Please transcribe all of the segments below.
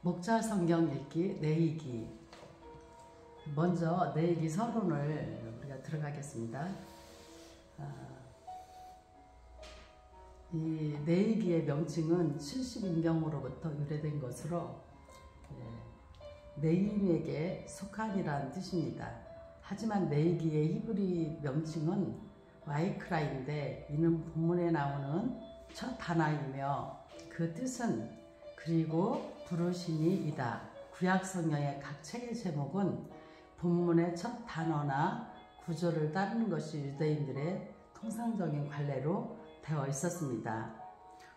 목자 성경 읽기 내이기. 먼저 내이기 서론을 우리가 들어가겠습니다. 이 내이기의 명칭은 70인명으로부터 유래된 것으로 네임에게 속한이라는 뜻입니다. 하지만 내이기의 히브리 명칭은 와이크라인데 이는 본문에 나오는 첫 단어이며 그 뜻은 그리고 부르시니이다. 구약 성경의 각 책의 제목은 본문의 첫 단어나 구조를 따르는 것이 유대인들의 통상적인 관례로 되어 있었습니다.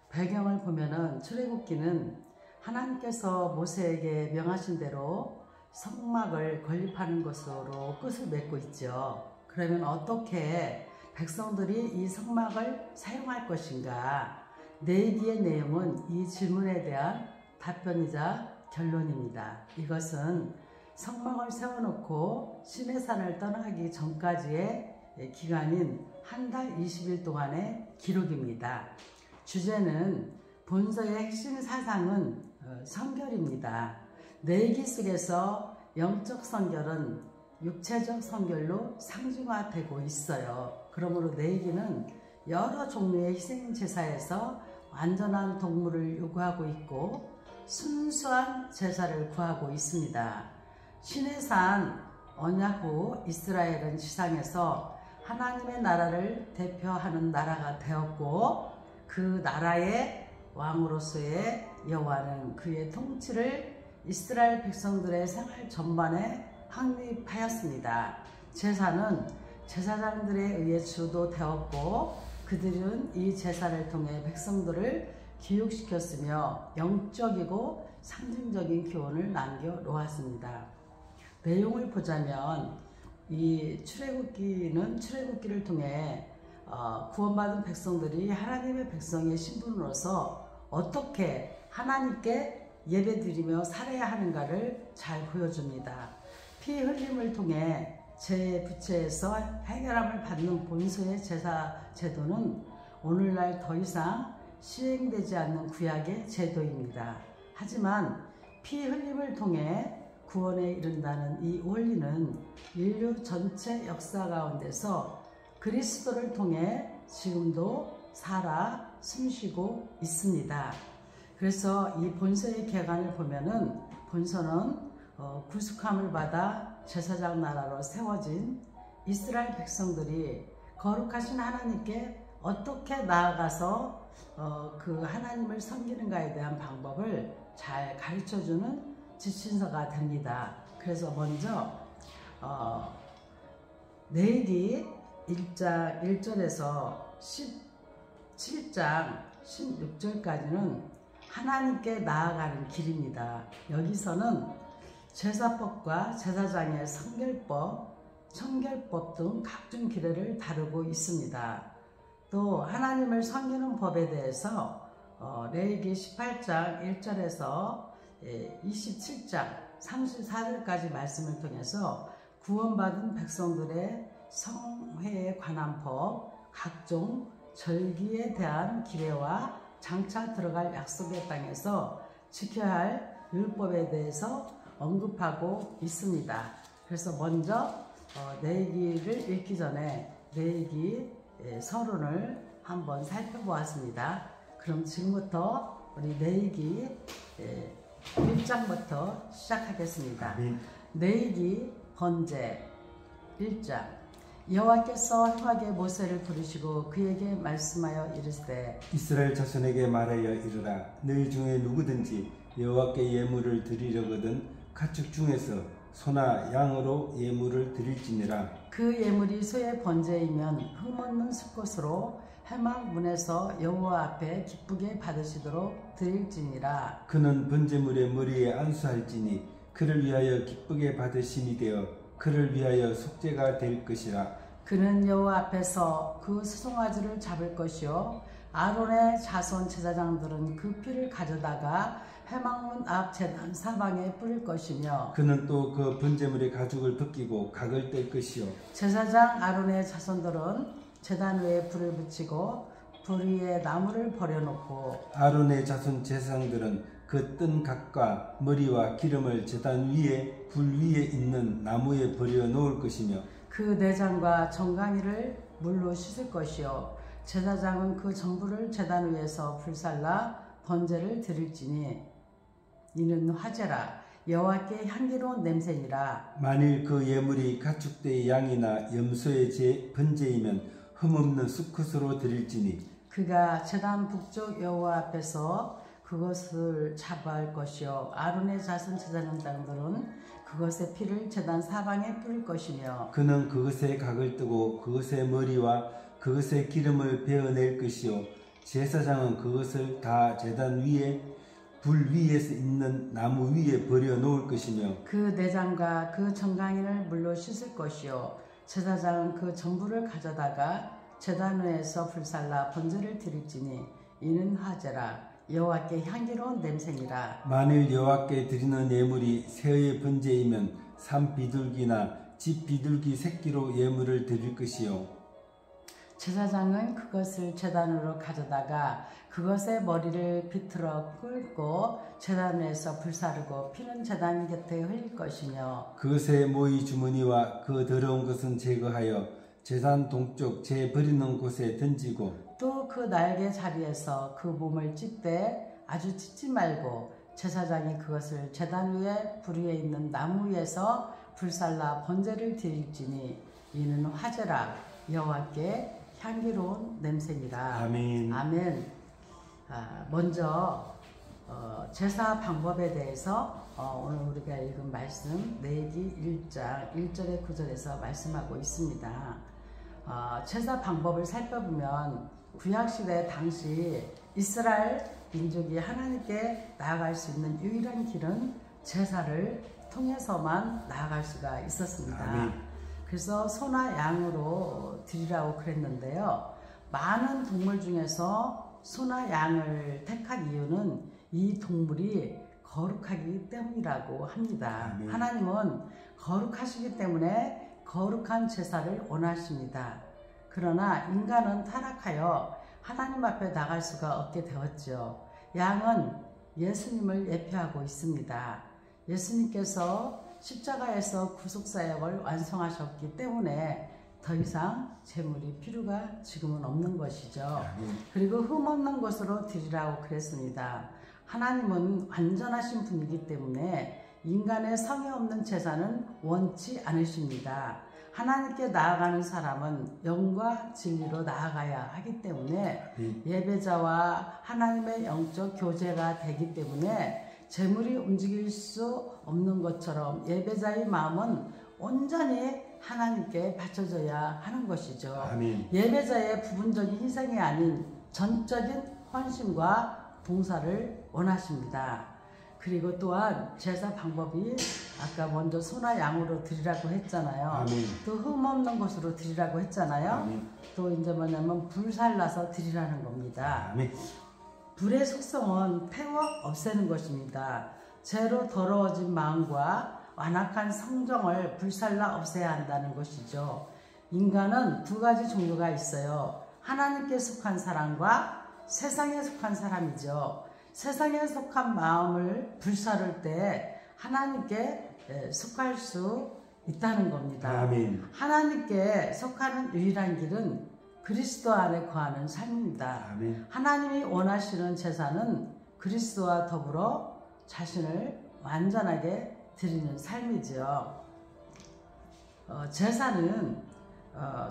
배경을 보면은 출애굽기는 하나님께서 모세에게 명하신 대로 성막을 건립하는 것으로 끝을 맺고 있죠. 그러면 어떻게 백성들이 이 성막을 사용할 것인가? 내이기의 내용은 이 질문에 대한 답변이자 결론입니다. 이것은 성막을 세워놓고 시내산을 떠나기 전까지의 기간인 한 달 20일 동안의 기록입니다. 주제는 본서의 핵심 사상은 성결입니다. 내이기 속에서 영적 성결은 육체적 성결로 상징화되고 있어요. 그러므로 내이기는 여러 종류의 희생 제사에서 완전한 동물을 요구하고 있고 순수한 제사를 구하고 있습니다. 시내산 언약 후 이스라엘은 지상에서 하나님의 나라를 대표하는 나라가 되었고 그 나라의 왕으로서의 여호와는 그의 통치를 이스라엘 백성들의 생활 전반에 확립하였습니다. 제사는 제사장들에 의해 주도되었고 그들은 이 제사를 통해 백성들을 교육시켰으며 영적이고 상징적인 교훈을 남겨놓았습니다. 내용을 보자면 이 출애굽기를 통해 구원받은 백성들이 하나님의 백성의 신분으로서 어떻게 하나님께 예배드리며 살아야 하는가를 잘 보여줍니다. 피 흘림을 통해 재부채에서 해결함을 받는 본서의 제사 제도는 오늘날 더 이상 시행되지 않는 구약의 제도입니다. 하지만 피 흘림을 통해 구원에 이른다는 이 원리는 인류 전체 역사 가운데서 그리스도를 통해 지금도 살아 숨쉬고 있습니다. 그래서 이 본서의 개관을 보면은 본서는 구속함을 받아 제사장 나라로 세워진 이스라엘 백성들이 거룩하신 하나님께 어떻게 나아가서 그 하나님을 섬기는가에 대한 방법을 잘 가르쳐주는 지침서가 됩니다. 그래서 먼저 내이기 1장 1절에서 17장 16절까지는 하나님께 나아가는 길입니다. 여기서는 제사법과 제사장의 성결법, 청결법 등 각종 규례를 다루고 있습니다. 또 하나님을 섬기는 법에 대해서 레위기 18장 1절에서 27장 34절까지 말씀을 통해서 구원받은 백성들의 성회에 관한 법, 각종 절기에 대한 규례와 장차 들어갈 약속의 땅에서 지켜야 할 율법에 대해서 언급하고 있습니다. 그래서 먼저 내이기를 읽기 전에 내이기 서론을 한번 살펴보았습니다. 그럼 지금부터 우리 내이기 1장부터 시작하겠습니다. 내이기 번제 1장. 여호와께서 후하게 모세를 부르시고 그에게 말씀하여 이르시되 이스라엘 자손에게 말하여 이르라. 너희 중에 누구든지 여호와께 예물을 드리려거든 가축 중에서 소나 양으로 예물을 드릴지니라. 그 예물이 소의 번제이면 흠없는 숫것으로 회막문에서 여호와 앞에 기쁘게 받으시도록 드릴지니라. 그는 번제물의 머리에 안수할지니 그를 위하여 기쁘게 받으심이 되어 그를 위하여 속죄가 될 것이라. 그는 여호와 앞에서 그 수송아지를 잡을 것이요 아론의 자손 제사장들은 그 피를 가져다가 회막문 앞 제단 사방에 뿌릴 것이며 그는 또 그 번제물의 가죽을 벗기고 각을 뗄 것이요 제사장 아론의 자손들은 제단 위에 불을 붙이고 불 위에 나무를 버려놓고 아론의 자손 제사장들은 그 뜬 각과 머리와 기름을 제단 위에 불 위에 있는 나무에 버려 놓을 것이며 그 내장과 정강이를 물로 씻을 것이요 제사장은 그 전부를 제단 위에서 불살라 번제를 드릴지니 이는 화제라 여호와께 향기로운 냄새니라. 만일 그 예물이 가축대의 양이나 염소의 번제이면 흠없는 수컷으로 드릴지니 그가 제단 북쪽 여호와 앞에서 그것을 잡아할 것이요 아론의 자손 제사장들은 그것의 피를 제단 사방에 뿌릴 것이며 그는 그것의 각을 뜨고 그것의 머리와 그것의 기름을 베어낼 것이요 제사장은 그것을 다 제단 위에 불 위에서 있는 나무 위에 버려 놓을 것이며 그 내장과 그 정강이를 물로 씻을 것이요 제사장은 그 전부를 가져다가 제단 위에서 불살라 번제를 드릴지니 이는 화제라 여호와께 향기로운 냄새니라. 만일 여호와께 드리는 예물이 새의 번제이면 산 비둘기나 집 비둘기 새끼로 예물을 드릴 것이요 제사장은 그것을 제단으로 가져다가 그것의 머리를 비틀어 꿇고 제단 위에서 불사르고 피는 제단 곁에 흘릴 것이며 그것의 모이 주머니와 그 더러운 것은 제거하여 제단 동쪽 제 버리는 곳에 던지고 또 그 날개 자리에서 그 몸을 찢되 아주 찢지 말고 제사장이 그것을 제단 위에 불 위에 있는 나무 위에서 불살라 번제를 드릴지니 이는 화제라 여호와께 향기로운 냄새니라. 아멘. 아멘. 먼저 제사 방법에 대해서 오늘 우리가 읽은 말씀 레위기 1장 1절에 9절에서 말씀하고 있습니다. 제사 방법을 살펴보면 구약시대 당시 이스라엘 민족이 하나님께 나아갈 수 있는 유일한 길은 제사를 통해서만 나아갈 수가 있었습니다. 아멘. 그래서 소나 양으로 드리라고 그랬는데요. 많은 동물 중에서 소나 양을 택한 이유는 이 동물이 거룩하기 때문이라고 합니다. 아멘. 하나님은 거룩하시기 때문에 거룩한 제사를 원하십니다. 그러나 인간은 타락하여 하나님 앞에 나갈 수가 없게 되었죠. 양은 예수님을 예표하고 있습니다. 예수님께서 십자가에서 구속사역을 완성하셨기 때문에 더 이상 제물이 필요가 지금은 없는 것이죠. 그리고 흠없는 것으로 드리라고 그랬습니다. 하나님은 완전하신 분이기 때문에 인간의 성의 없는 제사는 원치 않으십니다. 하나님께 나아가는 사람은 영과 진리로 나아가야 하기 때문에 예배자와 하나님의 영적 교제가 되기 때문에 제물이 움직일 수 없는 것처럼 예배자의 마음은 온전히 하나님께 바쳐져야 하는 것이죠. 아멘. 예배자의 부분적인 희생이 아닌 전적인 헌신과 봉사를 원하십니다. 그리고 또한 제사 방법이 아까 먼저 소나 양으로 드리라고 했잖아요. 아멘. 또 흠없는 것으로 드리라고 했잖아요. 아멘. 또 이제 뭐냐면 불살라서 드리라는 겁니다. 아멘. 불의 속성은 태워 없애는 것입니다. 죄로 더러워진 마음과 완악한 성정을 불살라 없애야 한다는 것이죠. 인간은 두 가지 종류가 있어요. 하나님께 속한 사람과 세상에 속한 사람이죠. 세상에 속한 마음을 불사를 때 하나님께 속할 수 있다는 겁니다. 아멘. 하나님께 속하는 유일한 길은 그리스도 안에 거하는 삶입니다. 아멘. 하나님이 원하시는 제사는 그리스도와 더불어 자신을 완전하게 드리는 삶이죠. 제사는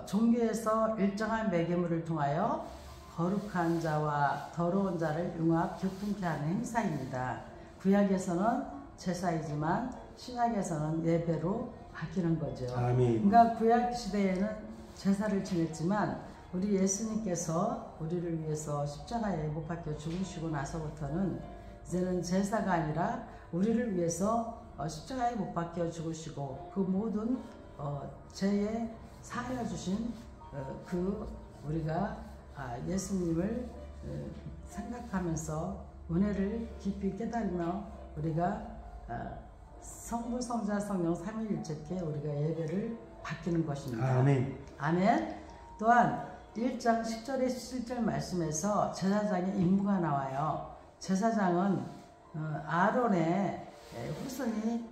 종교에서 일정한 매개물을 통하여 거룩한 자와 더러운 자를 융합 교통케 하는 행사입니다. 구약에서는 제사이지만 신약에서는 예배로 바뀌는 거죠. 아멘. 그러니까 구약 시대에는 제사를 지냈지만 우리 예수님께서 우리를 위해서 십자가에 못 박혀 죽으시고 나서부터는 이제는 제사가 아니라 우리를 위해서 십자가에 못 박혀 죽으시고 그 모든 죄에 사하여 주신 그 우리가 예수님을 생각하면서 은혜를 깊이 깨달으며 우리가 성부, 성자, 성령 삼위일체께 우리가 예배를 바뀌는 것입니다. 아멘. 아멘. 또한 1장 10절에 17절 말씀에서 제사장의 임무가 나와요. 제사장은 아론의 후손이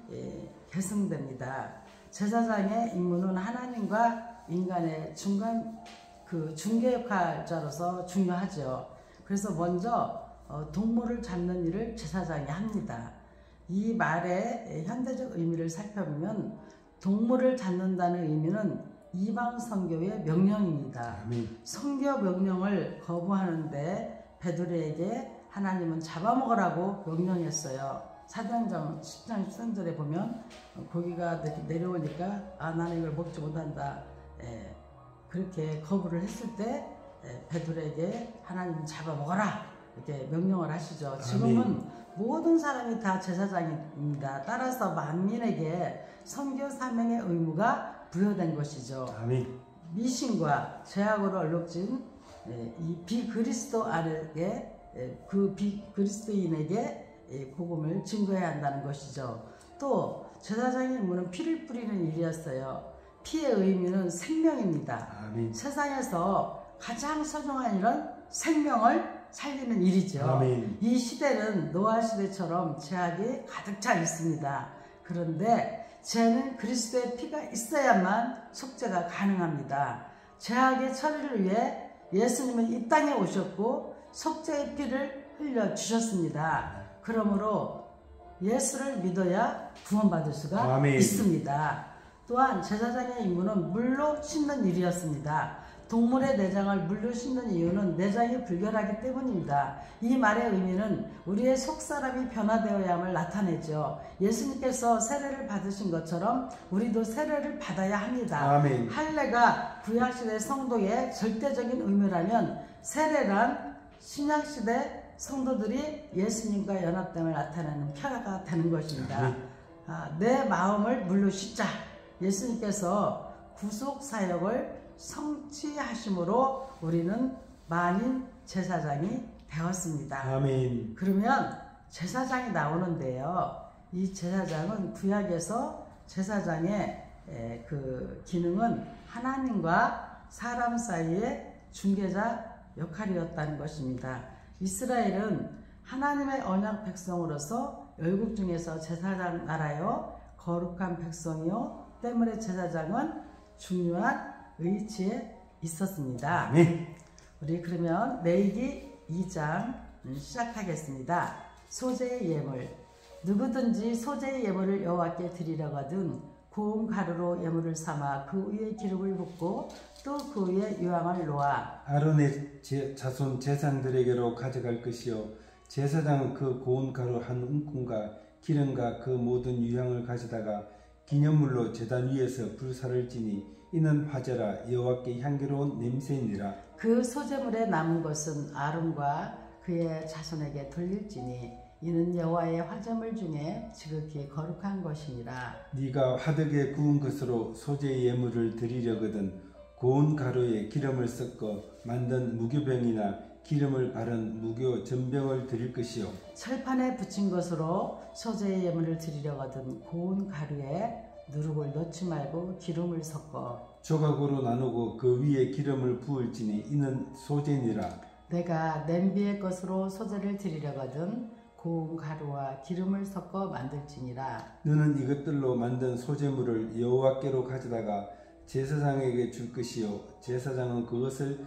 계승됩니다. 제사장의 임무는 하나님과 인간의 중개 역할자로서 중요하죠. 그래서 먼저 동물을 잡는 일을 제사장이 합니다. 이 말의 현대적 의미를 살펴보면 동물을 잡는다는 의미는 이방 선교의 명령입니다. 아멘. 선교 명령을 거부하는데 베드로에게 하나님은 잡아먹으라고 명령했어요. 사도행전 10장 13절에 보면 고기가 내려오니까 나는 이걸 먹지 못한다. 그렇게 거부를 했을 때 베드로에게 하나님은 잡아먹어라 이렇게 명령을 하시죠. 지금은 모든 사람이 다 제사장입니다. 따라서 만민에게 선교 사명의 의무가 부여된 것이죠. 아멘. 미신과 죄악으로 얼룩진 이 비그리스도인에게 그 비그리스도인에게 복음을 증거해야 한다는 것이죠. 또 제사장의 임무는 피를 뿌리는 일이었어요. 피의 의미는 생명입니다. 아멘. 세상에서 가장 소중한 일은 생명을 살리는 일이죠. 아멘. 이 시대는 노아 시대처럼 죄악이 가득 차 있습니다. 그런데 죄는 그리스도의 피가 있어야만 속죄가 가능합니다. 죄악의 처리를 위해 예수님은 이 땅에 오셨고 속죄의 피를 흘려 주셨습니다. 그러므로 예수를 믿어야 구원받을 수가 아멘. 있습니다. 또한 제사장의 임무는 물로 씻는 일이었습니다. 동물의 내장을 물로 씻는 이유는 내장이 불결하기 때문입니다. 이 말의 의미는 우리의 속사람이 변화되어야함을 나타내죠. 예수님께서 세례를 받으신 것처럼 우리도 세례를 받아야 합니다. 아멘. 할례가 구약시대 성도의 절대적인 의미라면 세례란 신약시대 성도들이 예수님과 연합됨을 나타내는 표가 되는 것입니다. 내 마음을 물로 씻자. 예수님께서 구속사역을 성취하심으로 우리는 만인 제사장이 되었습니다. 아멘. 그러면 제사장이 나오는데요. 이 제사장은 구약에서 제사장의 그 기능은 하나님과 사람 사이의 중개자 역할이었다는 것입니다. 이스라엘은 하나님의 언약 백성으로서 열국 중에서 제사장 나라요 거룩한 백성이요 때문에 제사장은 중요한 위치에 있었습니다. 우리 그러면 레위기 2장 시작하겠습니다. 소재의 예물. 누구든지 소재의 예물을 여호와께 드리려거든 고운 가루로 예물을 삼아 그 위에 기름을 붓고 또 그 위에 유황을 놓아 아론의 자손 제사장들에게로 가져갈 것이요 제사장은 그 고운 가루 한 움큼과 기름과 그 모든 유향을 가져다가 기념물로 제단 위에서 불사를 지니 이는 화제라 여호와께 향기로운 냄새니라. 그 소재물에 남은 것은 아론과 그의 자손에게 돌릴지니 이는 여호와의 화제물 중에 지극히 거룩한 것이니라. 네가 화덕에 구운 것으로 소재의 예물을 드리려거든 고운 가루에 기름을 섞어 만든 무교병이나 기름을 바른 무교 전병을 드릴 것이요 철판에 붙인 것으로 소재의 예물을 드리려거든 고운 가루에 누룩을 넣지 말고 기름을 섞어 조각으로 나누고 그 위에 기름을 부을지니 이는 소재니라. 내가 냄비의 것으로 소재를 드리려거든 고운 가루와 기름을 섞어 만들지니라. 너는 이것들로 만든 소재물을 여호와께로 가져다가 제사장에게 줄 것이요 제사장은 그것을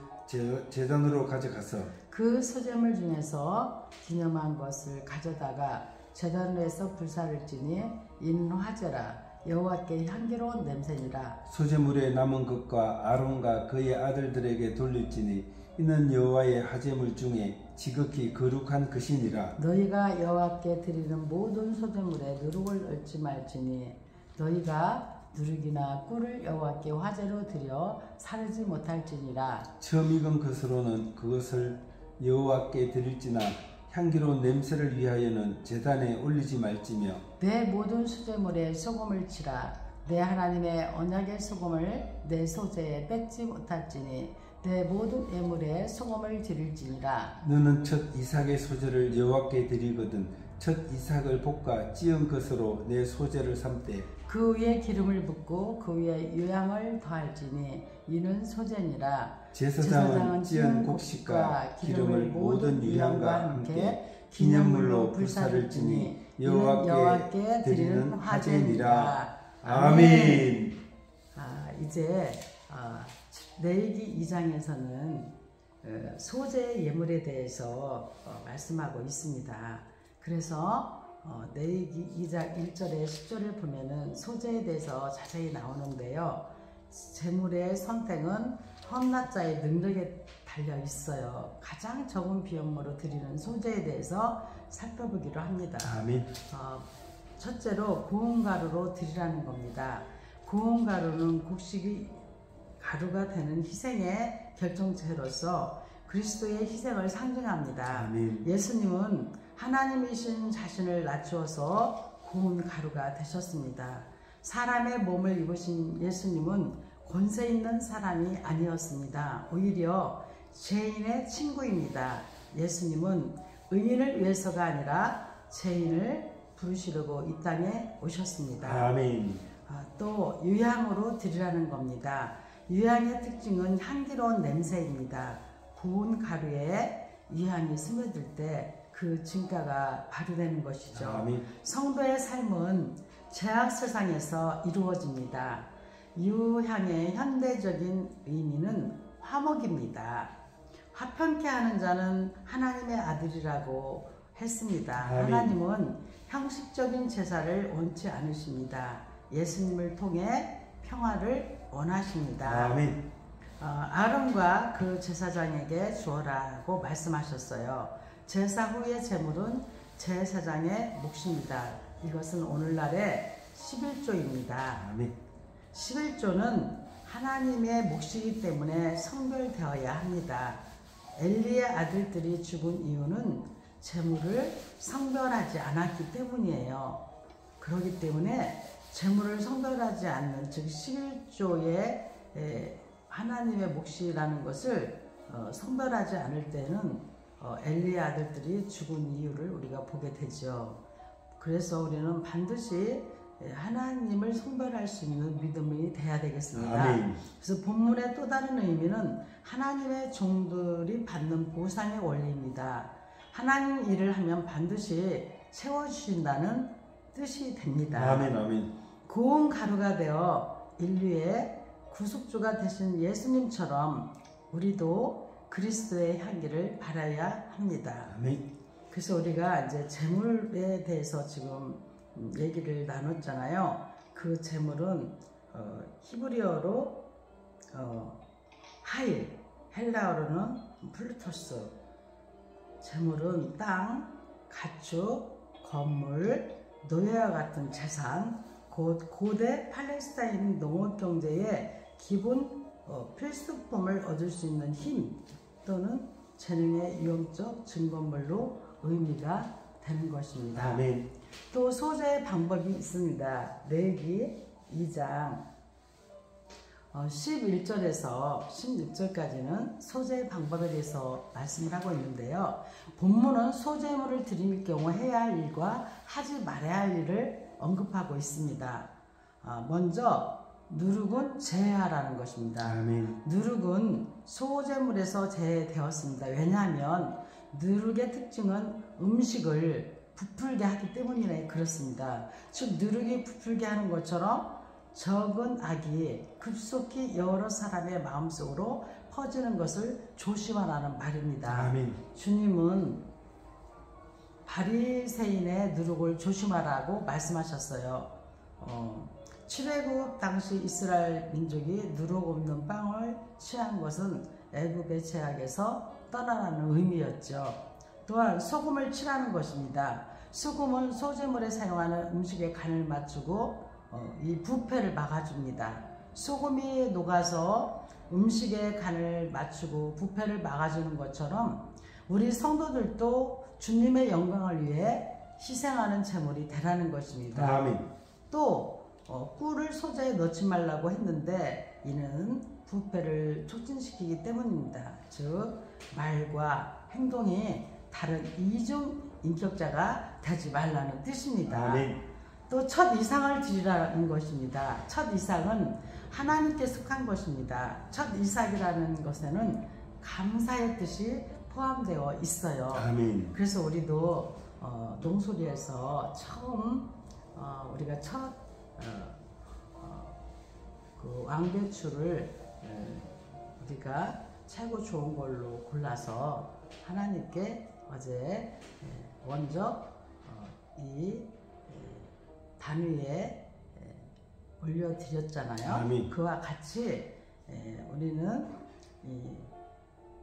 제단으로 가져가서 그 소재물 중에서 기념한 것을 가져다가 제단에서 불사를 지니 이는 화제라 여호와께 향기로운 냄새니라. 소재물에 남은 것과 아론과 그의 아들들에게 돌릴지니 이는 여호와의 화제물 중에 지극히 거룩한 것이니라. 너희가 여호와께 드리는 모든 소재물에 누룩을 넣지 말지니 너희가 누룩이나 꿀을 여호와께 화제로 드려 사르지 못할지니라. 처음 익은 것으로는 그것을 여호와께 드릴지나 향기로운 냄새를 위하여는 제단에 올리지 말지며 내 모든 소재물에 소금을 치라. 내 하나님의 언약의 소금을 내 소재에 뺏지 못할지니 내 모든 예물에 소금을 드릴지니라. 너는 첫 이삭의 소재를 여호와께 드리거든 첫 이삭을 볶아 찌은 것으로 내 소재를 삼되 그 위에 기름을 붓고 그 위에 유향을 더할지니 이는 소재니라. 제사장은 찌은 곡식과 기름을 모든 유향과 함께 기념물로 불사를 지니 여호와께 드리는 화제니라. 아멘. 이제 레위기 2장에서는 소재 예물에 대해서 말씀하고 있습니다. 그래서 레위기 2장 1절에 10절을 보면은 소재에 대해서 자세히 나오는데요. 제물의 선택은 헌납자의 능력에 달려 있어요. 가장 적은 비용으로 드리는 소재에 대해서 살펴보기로 합니다. 아멘. 첫째로 고운 가루로 드리라는 겁니다. 고운 가루는 곡식이 가루가 되는 희생의 결정체로서 그리스도의 희생을 상징합니다. 아멘. 예수님은 하나님이신 자신을 낮추어서 고운 가루가 되셨습니다. 사람의 몸을 입으신 예수님은 권세 있는 사람이 아니었습니다. 오히려 죄인의 친구입니다. 예수님은 의인을 위해서가 아니라 죄인을 부르시려고 이 땅에 오셨습니다. 아멘. 또 유향으로 드리라는 겁니다. 유향의 특징은 향기로운 냄새입니다. 고운 가루에 유향이 스며들 때 그 증가가 발휘되는 것이죠. 아멘. 성도의 삶은 죄악 세상에서 이루어집니다. 유향의 현대적인 의미는 화목입니다. 화평케 하는 자는 하나님의 아들이라고 했습니다. 아멘. 하나님은 형식적인 제사를 원치 않으십니다. 예수님을 통해 평화를 원하십니다. 아멘. 아론과 그 제사장에게 주어라고 말씀하셨어요. 제사 후의 제물은 제사장의 몫입니다. 이것은 오늘날의 11조입니다. 아멘. 11조는 하나님의 몫이기 때문에 성별되어야 합니다. 엘리의 아들들이 죽은 이유는 제물을 성별하지 않았기 때문이에요. 그렇기 때문에 제물을 성별하지 않는 즉 11조의 하나님의 몫이라는 것을 성별하지 않을 때는 엘리의 아들들이 죽은 이유를 우리가 보게 되죠. 그래서 우리는 반드시 하나님을 성별할 수 있는 믿음이 돼야 되겠습니다. 아멘. 그래서 본문의 또 다른 의미는 하나님의 종들이 받는 보상의 원리입니다. 하나님 일을 하면 반드시 채워주신다는 뜻이 됩니다. 아멘. 아멘. 고운 가루가 되어 인류의 구속주가 되신 예수님처럼 우리도 그리스도의 향기를 발하여야 합니다. 아멘. 그래서 우리가 이제 제물에 대해서 지금 얘기를 나눴잖아요. 그 제물은 히브리어로 하일, 헬라어로는 플루토스. 제물은 땅, 가축, 건물, 노예와 같은 재산, 곧 고대 팔레스타인 농업 경제의 기본 필수품을 얻을 수 있는 힘 또는 재능의 유형적 증거물로 의미가 되는 것입니다. 아멘. 또 소재의 방법이 있습니다. 레위기 2장 11절에서 16절까지는 소재의 방법에 대해서 말씀을 하고 있는데요. 본문은 소재물을 드릴 경우 해야 할 일과 하지 말아야 할 일을 언급하고 있습니다. 먼저 누룩은 제하라는 것입니다. 아멘. 누룩은 소재물에서 제되었습니다. 왜냐하면 누룩의 특징은 음식을 부풀게 하기 때문이라 그렇습니다. 즉 누룩이 부풀게 하는 것처럼 적은 악이 급속히 여러 사람의 마음속으로 퍼지는 것을 조심하라는 말입니다. 아멘. 주님은 바리새인의 누룩을 조심하라고 말씀하셨어요. 출애굽 당시 이스라엘 민족이 누룩 없는 빵을 취한 것은 애굽의 죄악에서 떠나라는 의미였죠. 또한 소금을 칠하는 것입니다. 소금은 소재물에 사용하는 음식의 간을 맞추고 이 부패를 막아줍니다. 소금이 녹아서 음식의 간을 맞추고 부패를 막아주는 것처럼 우리 성도들도 주님의 영광을 위해 희생하는 제물이 되라는 것입니다. 아멘. 또 꿀을 소재에 넣지 말라고 했는데 이는 부패를 촉진시키기 때문입니다. 즉 말과 행동이 다른 이중 인격자가 되지 말라는 뜻입니다. 아멘. 또 첫 이상을 드리라는 것입니다. 첫 이상은 하나님께 속한 것입니다. 첫 이삭이라는 것에는 감사의 뜻이 포함되어 있어요. 아멘. 그래서 우리도 농소리에서 처음 우리가 첫 그 왕배추를 우리가 최고 좋은 걸로 골라서 하나님께 어제 먼저 이 단위에 올려드렸잖아요. 아멘. 그와 같이 우리는 이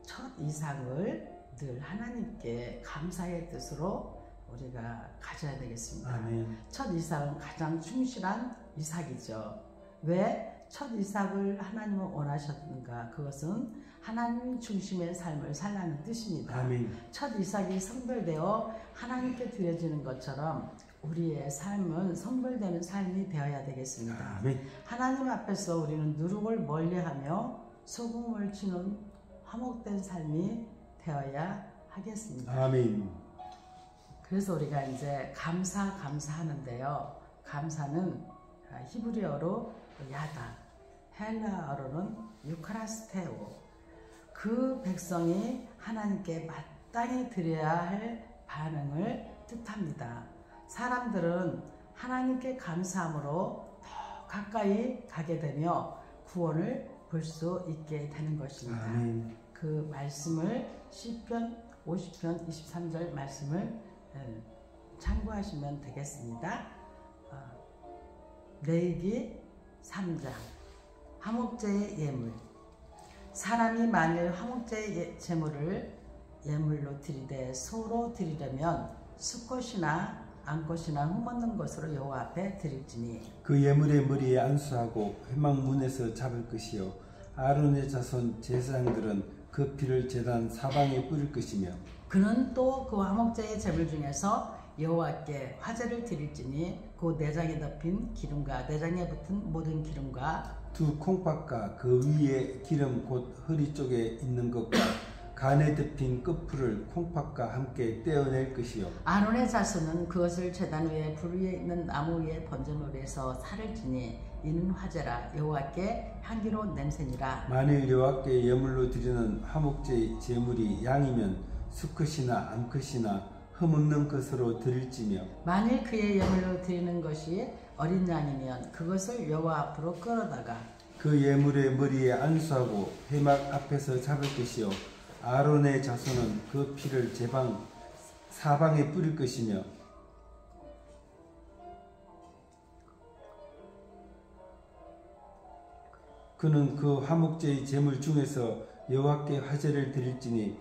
첫 이삭을 늘 하나님께 감사의 뜻으로 우리가 가져야 되겠습니다. 아멘. 첫 이삭은 가장 충실한 이삭이죠. 왜 첫 이삭을 하나님은 원하셨는가? 그것은 하나님 중심의 삶을 살라는 뜻입니다. 아멘. 첫 이삭이 성별되어 하나님께 드려지는 것처럼 우리의 삶은 성별되는 삶이 되어야 되겠습니다. 아멘. 하나님 앞에서 우리는 누룩을 멀리하며 소금을 치는 화목된 삶이 되어야 하겠습니다. 아멘. 그래서 우리가 이제 감사하는데요. 감사는 히브리어로 야다, 헬라어로는 유카라스테오. 그 백성이 하나님께 마땅히 드려야 할 반응을 뜻합니다. 사람들은 하나님께 감사함으로 더 가까이 가게 되며 구원을 볼 수 있게 되는 것입니다. 아멘. 그 말씀을 시편 50편 23절 말씀을 참고하시면 되겠습니다. 레위기 3장 화목제의 예물. 사람이 만일 화목제의 제물을 예물로 드리되 소로 드리려면 수컷이나 암컷이나 흠없는 것으로 여호와 앞에 드릴지니 그 예물의 머리에 안수하고 회막문에서 잡을 것이요 아론의 자손 제사장들은 그 피를 제단 사방에 뿌릴 것이며 그는 또 그 화목제의 제물 중에서 여호와께 화제를 드릴지니 그 내장에 덮인 기름과 내장에 붙은 모든 기름과 두 콩팥과 그 위에 기름 곧 허리 쪽에 있는 것과 간에 덮인 끝풀을 콩팥과 함께 떼어낼 것이요 아론의 자손은 그것을 제단 위에 불 위에 있는 나무 위에 번제물에서 살을 지니 이는 화제라 여호와께 향기로운 냄새니라. 만일 여호와께 예물로 드리는 화목제 제물이 양이면 수컷이나 암컷이나 흠없는 것으로 드릴지며 만일 그의 예물로 드리는 것이 어린 양이면 그것을 여호와 앞으로 끌어다가 그 예물의 머리에 안수하고 회막 앞에서 잡을 것이요 아론의 자손은 그 피를 사방에 뿌릴 것이며 그는 그 화목제의 제물 중에서 여호와께 화제를 드릴지니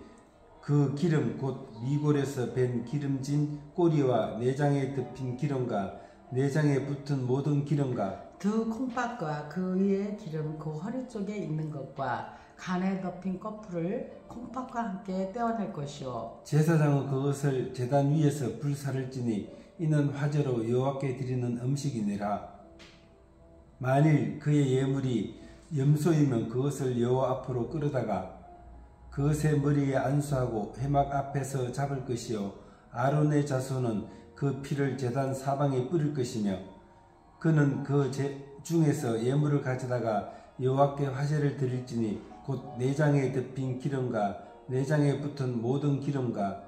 그 기름 곧 미골에서 밴 기름진 꼬리와 내장에 덮인 기름과 내장에 붙은 모든 기름과 두 콩팥과 그 위에 기름 그 허리 쪽에 있는 것과 간에 덮인 꺼풀을 콩팥과 함께 떼어낼 것이요 제사장은 그것을 제단 위에서 불사를 지니 이는 화제로 여호와께 드리는 음식이니라. 만일 그의 예물이 염소이면 그것을 여호와 앞으로 끌어다가 그것의 머리에 안수하고 회막 앞에서 잡을 것이요 아론의 자손은 그 피를 제단 사방에 뿌릴 것이며 그는 그 중에서 예물을 가져다가 여호와께 화제를 드릴지니 곧 내장에 덮인 기름과 내장에 붙은 모든 기름과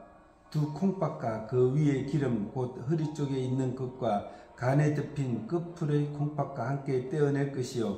두 콩팥과 그 위에 기름 곧 허리 쪽에 있는 것과 간에 덮인 끝풀의 콩팥과 함께 떼어낼 것이요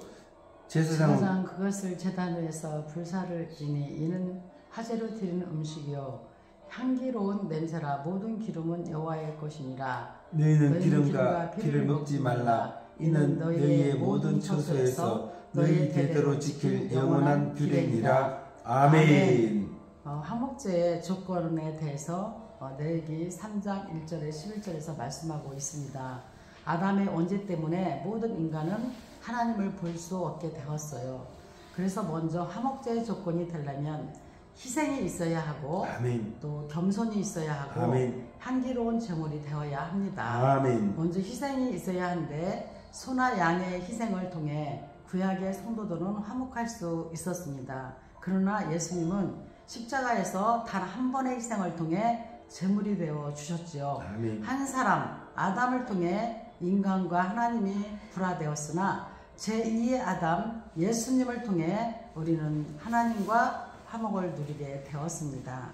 제사장은 그것을 제단 위에서 불사를 지니 이는 화제로 드리는 음식이요 향기로운 냄새라 모든 기름은 여호와의 것이니라. 너희는 기름과 피를 먹지 말라. 이는 너희의 모든 처소에서 너희 대대로 지킬 영원한 규례니라. 아멘. 화목제의 조건에 대해서 레위기 3장 1절에 11절에서 말씀하고 있습니다. 아담의 원죄 때문에 모든 인간은 하나님을 볼 수 없게 되었어요. 그래서 먼저 화목제의 조건이 되려면 희생이 있어야 하고 아멘. 또 겸손이 있어야 하고 아멘. 향기로운 제물이 되어야 합니다. 아멘. 먼저 희생이 있어야 하는데 소나 양의 희생을 통해 구약의 성도들은 화목할 수 있었습니다. 그러나 예수님은 십자가에서 단 한 번의 희생을 통해 제물이 되어 주셨지요. 아멘. 한 사람 아담을 통해 인간과 하나님이 불화되었으나 제2의 아담 예수님을 통해 우리는 하나님과 화목을 누리게 되었습니다.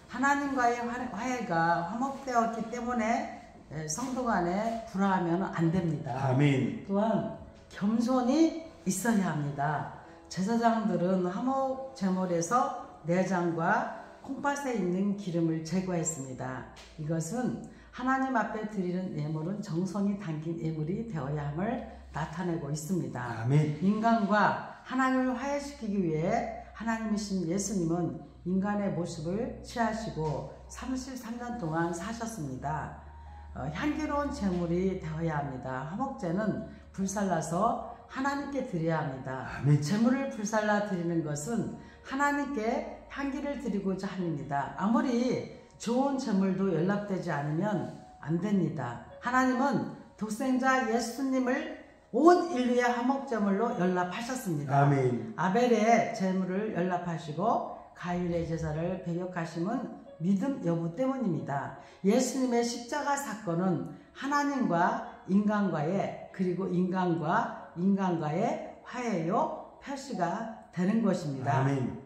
하나님과의 화해가 화목되었기 때문에 성도 간에 불화하면 안 됩니다. 아멘. 또한 겸손이 있어야 합니다. 제사장들은 화목 제물에서 내장과 콩팥에 있는 기름을 제거했습니다. 이것은 하나님 앞에 드리는 예물은 정성이 담긴 예물이 되어야 함을 나타내고 있습니다. 아멘. 인간과 하나님을 화해시키기 위해 하나님이신 예수님은 인간의 모습을 취하시고 33년 동안 사셨습니다. 향기로운 제물이 되어야 합니다. 화목제는 불살라서 하나님께 드려야 합니다. 아멘. 제물을 불살라 드리는 것은 하나님께 향기를 드리고자 합니다. 아무리 좋은 제물도 연락되지 않으면 안 됩니다. 하나님은 독생자 예수님을 온 인류의 화목제물로 연락하셨습니다. 아멘. 아벨의 제물을 연락하시고 가인의 제사를 배격하심은 믿음 여부 때문입니다. 예수님의 십자가 사건은 하나님과 인간과의 그리고 인간과 인간과의 화해요 표시가 되는 것입니다. 아멘.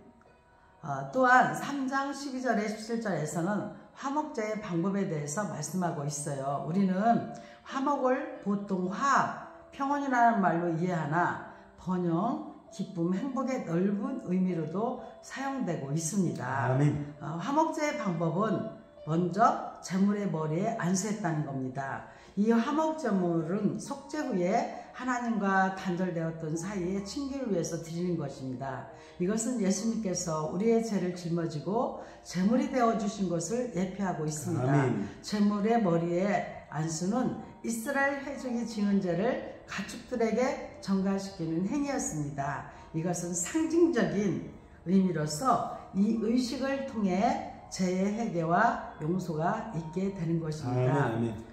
또한 3장 12절에 17절에서는 화목제의 방법에 대해서 말씀하고 있어요. 우리는 화목을 보통 화합, 평온이라는 말로 이해하나 번영, 기쁨, 행복의 넓은 의미로도 사용되고 있습니다. 아멘. 화목제의 방법은 먼저 제물의 머리에 안수했다는 겁니다. 이 화목제물은 속죄 후에 하나님과 단절되었던 사이에 친교를 위해서 드리는 것입니다. 이것은 예수님께서 우리의 죄를 짊어지고 제물이 되어주신 것을 예표하고 있습니다. 아멘. 제물의 머리에 안수는 이스라엘 회족이 지은 죄를 가축들에게 전가시키는 행위였습니다. 이것은 상징적인 의미로서 이 의식을 통해 죄의 회개와 용서가 있게 되는 것입니다. 아멘.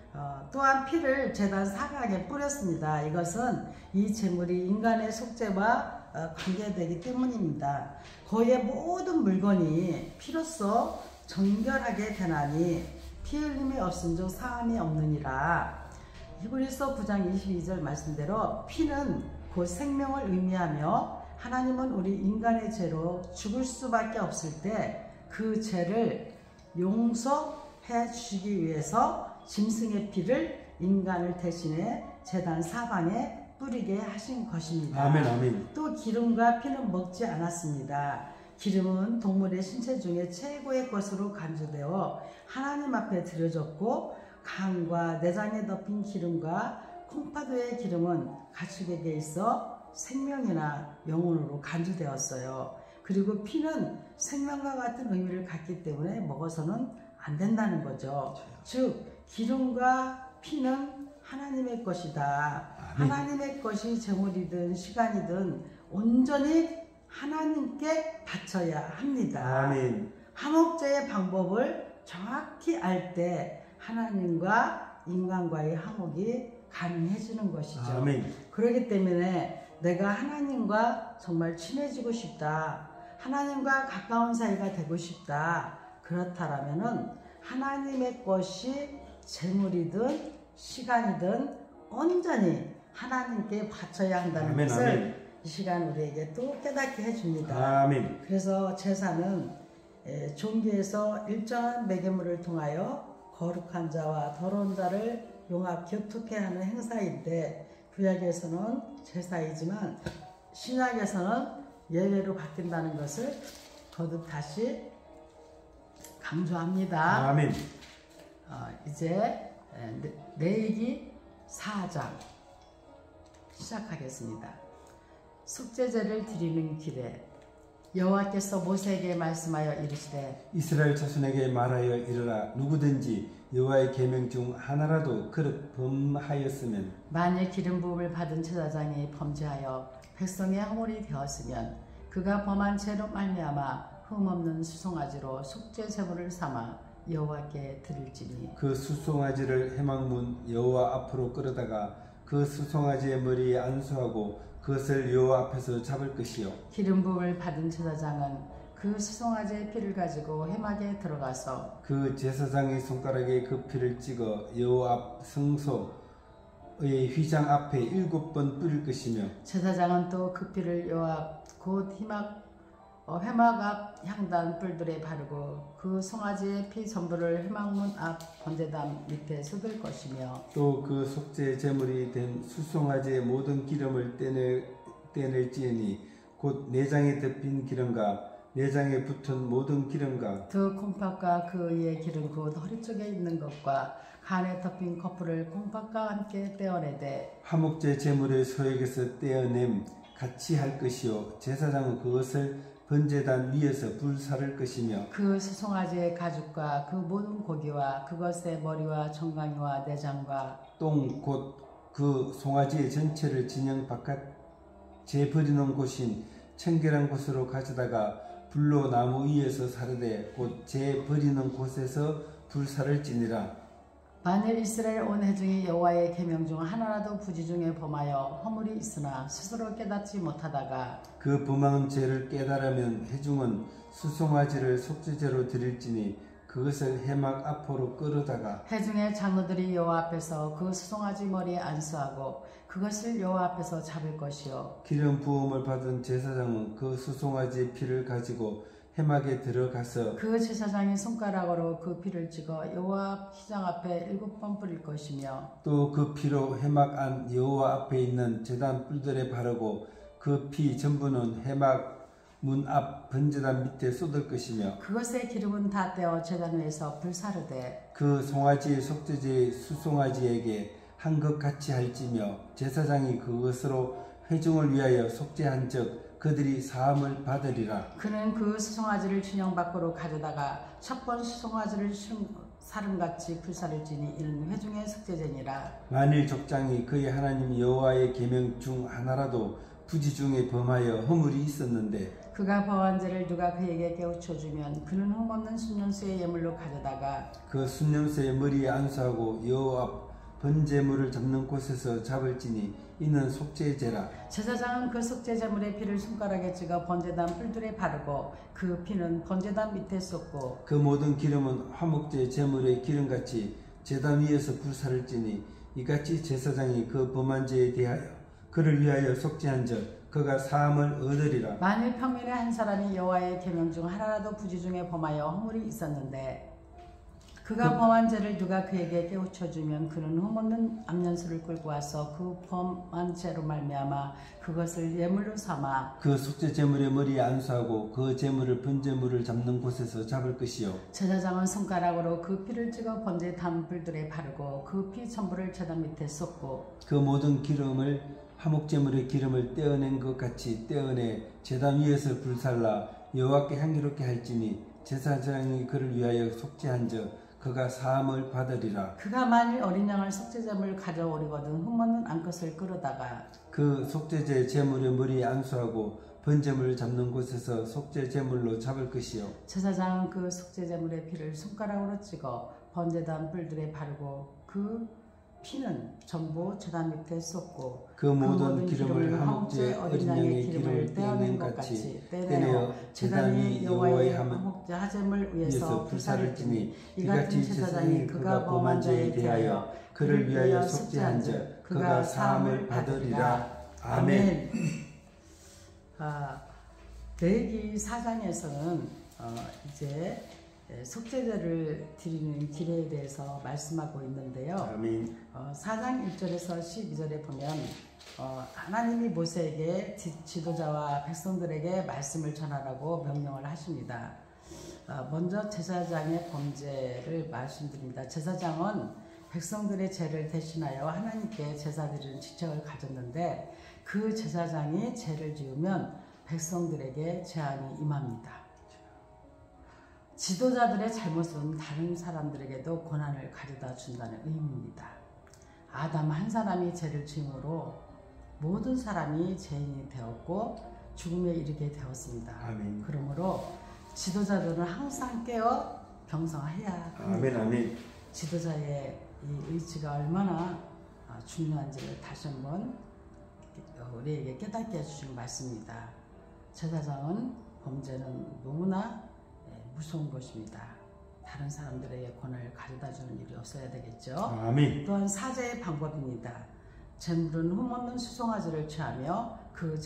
또한 피를 제단 사각에 뿌렸습니다. 이것은 이 제물이 인간의 속죄와 관계되기 때문입니다. 거의 모든 물건이 피로써 정결하게 되나니 피 흘림이 없은즉 사함이 없느니라. 히브리서 9장 22절 말씀대로 피는 곧 생명을 의미하며 하나님은 우리 인간의 죄로 죽을 수밖에 없을 때 그 죄를 용서해 주시기 위해서 짐승의 피를 인간을 대신해 제단 사방에 뿌리게 하신 것입니다. 아멘. 아멘. 또 기름과 피는 먹지 않았습니다. 기름은 동물의 신체 중에 최고의 것으로 간주되어 하나님 앞에 드려졌고 간과 내장에 덮인 기름과 콩파도의 기름은 가축에게 있어 생명이나 영혼으로 간주되었어요. 그리고 피는 생명과 같은 의미를 갖기 때문에 먹어서는 안 된다는 거죠. 즉 기름과 피는 하나님의 것이다. 아멘. 하나님의 것이 제물이든 시간이든 온전히 하나님께 바쳐야 합니다. 아멘. 화목제의 방법을 정확히 알 때 하나님과 인간과의 화목이 가능해지는 것이죠. 아멘. 그렇기 때문에 내가 하나님과 정말 친해지고 싶다. 하나님과 가까운 사이가 되고 싶다. 그렇다라면은 하나님의 것이 재물이든 시간이든 온전히 하나님께 바쳐야 한다는 아멘, 것을 아멘. 이 시간 우리에게 또 깨닫게 해줍니다. 아멘. 그래서 제사는 종교에서 일정한 매개물을 통하여 거룩한 자와 더러운 자를 용합 교통케 하는 행사인데 구약에서는 제사이지만 신약에서는 예외로 바뀐다는 것을 거듭 다시 강조합니다. 아멘. 이제 레위기 4장 시작하겠습니다. 속죄제를 드리는 길에 여호와께서 모세에게 말씀하여 이르시되 이스라엘 자손에게 말하여 이르라. 누구든지 여호와의 계명 중 하나라도 그릇 범하였으면 만일 기름 부음을 받은 제사장이 범죄하여 백성의 허물이 되었으면 그가 범한 죄로 말미암아 흠없는 수송아지로 속죄 제물을 삼아 여호와께 드릴지니 그 수송아지를 회막문 여호와 앞으로 끌어다가 그 수송아지의 머리에 안수하고 그것을 여호와 앞에서 잡을 것이요 기름 부음을 받은 제사장은 그 수송아지의 피를 가지고 회막에 들어가서 그 제사장의 손가락에 그 피를 찍어 여호와 앞 성소의 휘장 앞에 7번 뿌릴 것이며 제사장은 또 그 피를 여호와 곧 회막 회막 앞 향단 뿔들에 바르고 그 송아지의 피 전부를 회막문 앞 번제단 밑에 쏟을 것이며 또 그 속죄 제물이 된 수송아지의 모든 기름을 떼낼지니 곧 내장에 덮인 기름과 내장에 붙은 모든 기름과 그 콩팥과 그 위의 기름 곧 허리 쪽에 있는 것과 간에 덮인 커플을 콩팥과 함께 떼어내되 화목제 제물의 소액에서 떼어냄 같이 할 것이요 제사장은 그것을 번제단 위에서 불사를 것이며 그 수송아지의 가죽과 그 모든 고기와 그것의 머리와 정강이와 내장과 똥 곧 그 송아지의 전체를 진영 바깥 재 버리는 곳인 청결한 곳으로 가져다가 불로 나무 위에서 사르되 곧 재 버리는 곳에서 불사를 지니라. 만일 이스라엘 온 회중이 여호와의 계명 중 하나라도 부지 중에 범하여 허물이 있으나 스스로 깨닫지 못하다가 그 범한 죄를 깨달으면 회중은 수송아지를 속죄제로 드릴지니 그것을 회막 앞으로 끌어다가 회중의 장로들이 여호와 앞에서 그 수송아지 머리에 안수하고 그것을 여호와 앞에서 잡을 것이요 기름 부음을 받은 제사장은 그 수송아지의 피를 가지고 회막에 들어가서 그 제사장이 손가락으로 그 피를 찍어 여호와 휘장 앞에 7번 뿌릴 것이며 또 그 피로 회막 안 여호와 앞에 있는 제단 뿔들에 바르고 그 피 전부는 회막 문 앞 번제단 밑에 쏟을 것이며 그것의 기름은 다 떼어 제단 위에서 불사르되 그 송아지의 속죄제의 수송아지에게 한 것 같이 할지며 제사장이 그것으로 회중을 위하여 속죄한즉 그들이 사함을 받으리라. 그는 그 수송아지를 춘영 밖으로 가져다가 첫 번 수송아지를 사름같이 불사를지니 이는 회중의 속죄제니라. 만일 족장이 그의 하나님 여호와의 계명 중 하나라도 부지 중에 범하여 허물이 있었는데 그가 범한 죄를 누가 그에게 깨우쳐 주면 그는 흠없는 순년수의 예물로 가져다가 그 순념새의 머리에 안수하고 여호와 앞 번제물을 잡는 곳에서 잡을지니 이는 속죄제라. 제사장은 그 속죄제물의 피를 손가락에 찍어 번제단 뿔들에 바르고 그 피는 번제단 밑에 쏟고 그 모든 기름은 화목제 제물의 기름같이 제단 위에서 불사를지니 이같이 제사장이 그 범한 죄에 대하여 그를 위하여 속죄한즉 그가 사함을 얻으리라. 만일 평민의 한 사람이 여호와의 계명 중 하나라도 부지 중에 범하여 허물이 있었는데 그가 범한 죄를 누가 그에게 깨우쳐 주면 그는 흠없는 암년수를 끌고 와서 그 범한 죄로 말미암아 그것을 예물로 삼아 그 속죄 제물의 머리에 안수하고 그 제물을 번제물을 잡는 곳에서 잡을 것이요 제사장은 손가락으로 그 피를 찍어 번제 단불들에 바르고 그 피 전부를 제단 밑에 쏟고 그 모든 기름을 화목제물의 기름을 떼어낸 것 같이 떼어내 제단 위에서 불살라 여호와께 향기롭게 할지니 제사장이 그를 위하여 속죄한즉 그가 사함을 받으리라. 그가 만일 어린 양을 속죄제물 가져오리거든 흠없는 암컷을 끌어다가 그 속죄제 제물의 머리에 안수하고 번제물을 잡는 곳에서 속죄 제물로 잡을 것이요 제사장은 그 속죄제물의 피를 손가락으로 찍어 번제단 뿔들에 바르고 그 피는 전부 제단 밑에 쏟고 그 모든 기름을 화목제 어린 양의 기름을 떼어낸 것 같이 떼내어 제단이 여호와의 화목제 하제물 위에서 불사를지니 이같이 제사장이 그가 범한 자에 대하여 그를 위하여 속죄한즉 그가 사함을 받으리라. 아멘. 레위기 4장에서는 이제 속죄제를 드리는 길에 대해서 말씀하고 있는데요. 아멘. 4장 1절에서 12절에 보면 하나님이 모세에게 지도자와 백성들에게 말씀을 전하라고 명령을 하십니다. 먼저 제사장의 범죄를 말씀드립니다. 제사장은 백성들의 죄를 대신하여 하나님께 제사 드리는 직책을 가졌는데 그 제사장이 죄를 지으면 백성들에게 재앙이 임합니다. 지도자들의 잘못은 다른 사람들에게도 고난을 가져다 준다는 의미입니다. 아담 한 사람이 죄를 지음으로 모든 사람이 죄인이 되었고 죽음에 이르게 되었습니다. 아멘. 그러므로 지도자들은 항상 깨어 병성해야 합니다. 아멘. 아멘. 지도자의 이 의지가 얼마나 중요한지를 다시 한번 우리에게 깨닫게 해주신 말씀입니다. 제사장은 범죄는 너무나 무서운 것입니다. 다른 사람들에게 권한을 가져다주는 일이 없어야 되겠죠. 아멘. 또한 사죄의 방법입니다. 제물은 흠없는 수송아지를 취하며 그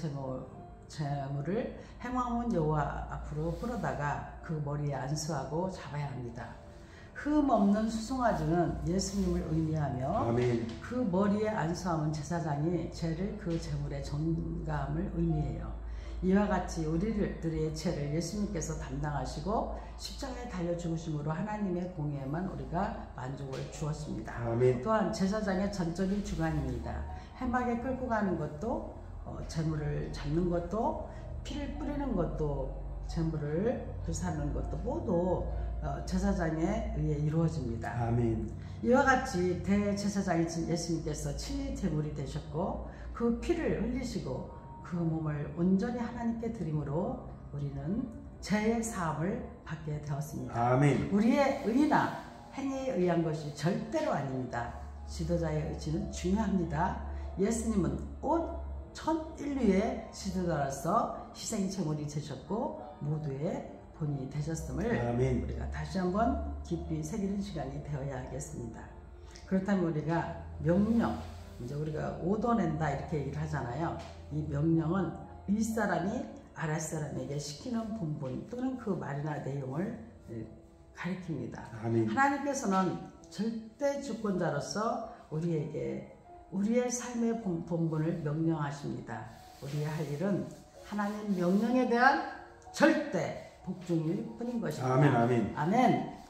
재물을 행왕문 여호와 앞으로 끌어다가 그 머리에 안수하고 잡아야 합니다. 흠 없는 수송아지는 예수님을 의미하며 아멘. 그 머리에 안수함은 제사장이 죄를 그 재물에 전감을 의미해요. 이와 같이 우리들의 죄를 예수님께서 담당하시고 십자가에 달려 죽으심으로 하나님의 공의에만 우리가 만족을 주었습니다. 아멘. 또한 제사장의 전적인 주관입니다. 해막에 끌고 가는 것도 재물을 잡는 것도 피를 뿌리는 것도 재물을 불사르는 것도 모두 제사장에 의해 이루어집니다. 아멘. 이와 같이 대제사장이신 예수님께서 친히 제물이 되셨고 그 피를 흘리시고 그 몸을 온전히 하나님께 드림으로 우리는 죄의 사함을 받게 되었습니다. 아멘. 우리의 의나 행위에 의한 것이 절대로 아닙니다. 지도자의 의지는 중요합니다. 예수님은 온 전 인류의 지도자로서 희생제물이 되셨고 모두의 본이 되셨음을 아멘. 우리가 다시 한번 깊이 새기는 시간이 되어야 하겠습니다. 그렇다면 우리가 명령, 이제 우리가 오도낸다 이렇게 얘기를 하잖아요. 이 명령은 윗사람이 아랫사람에게 시키는 본분 또는 그 말이나 내용을 가리킵니다. 아멘. 하나님께서는 절대 주권자로서 우리에게 우리의 삶의 본분을 명령하십니다. 우리의 할 일은 하나님 명령에 대한 절대 복종일 뿐인 것입니다. 아멘. 아멘. 아멘.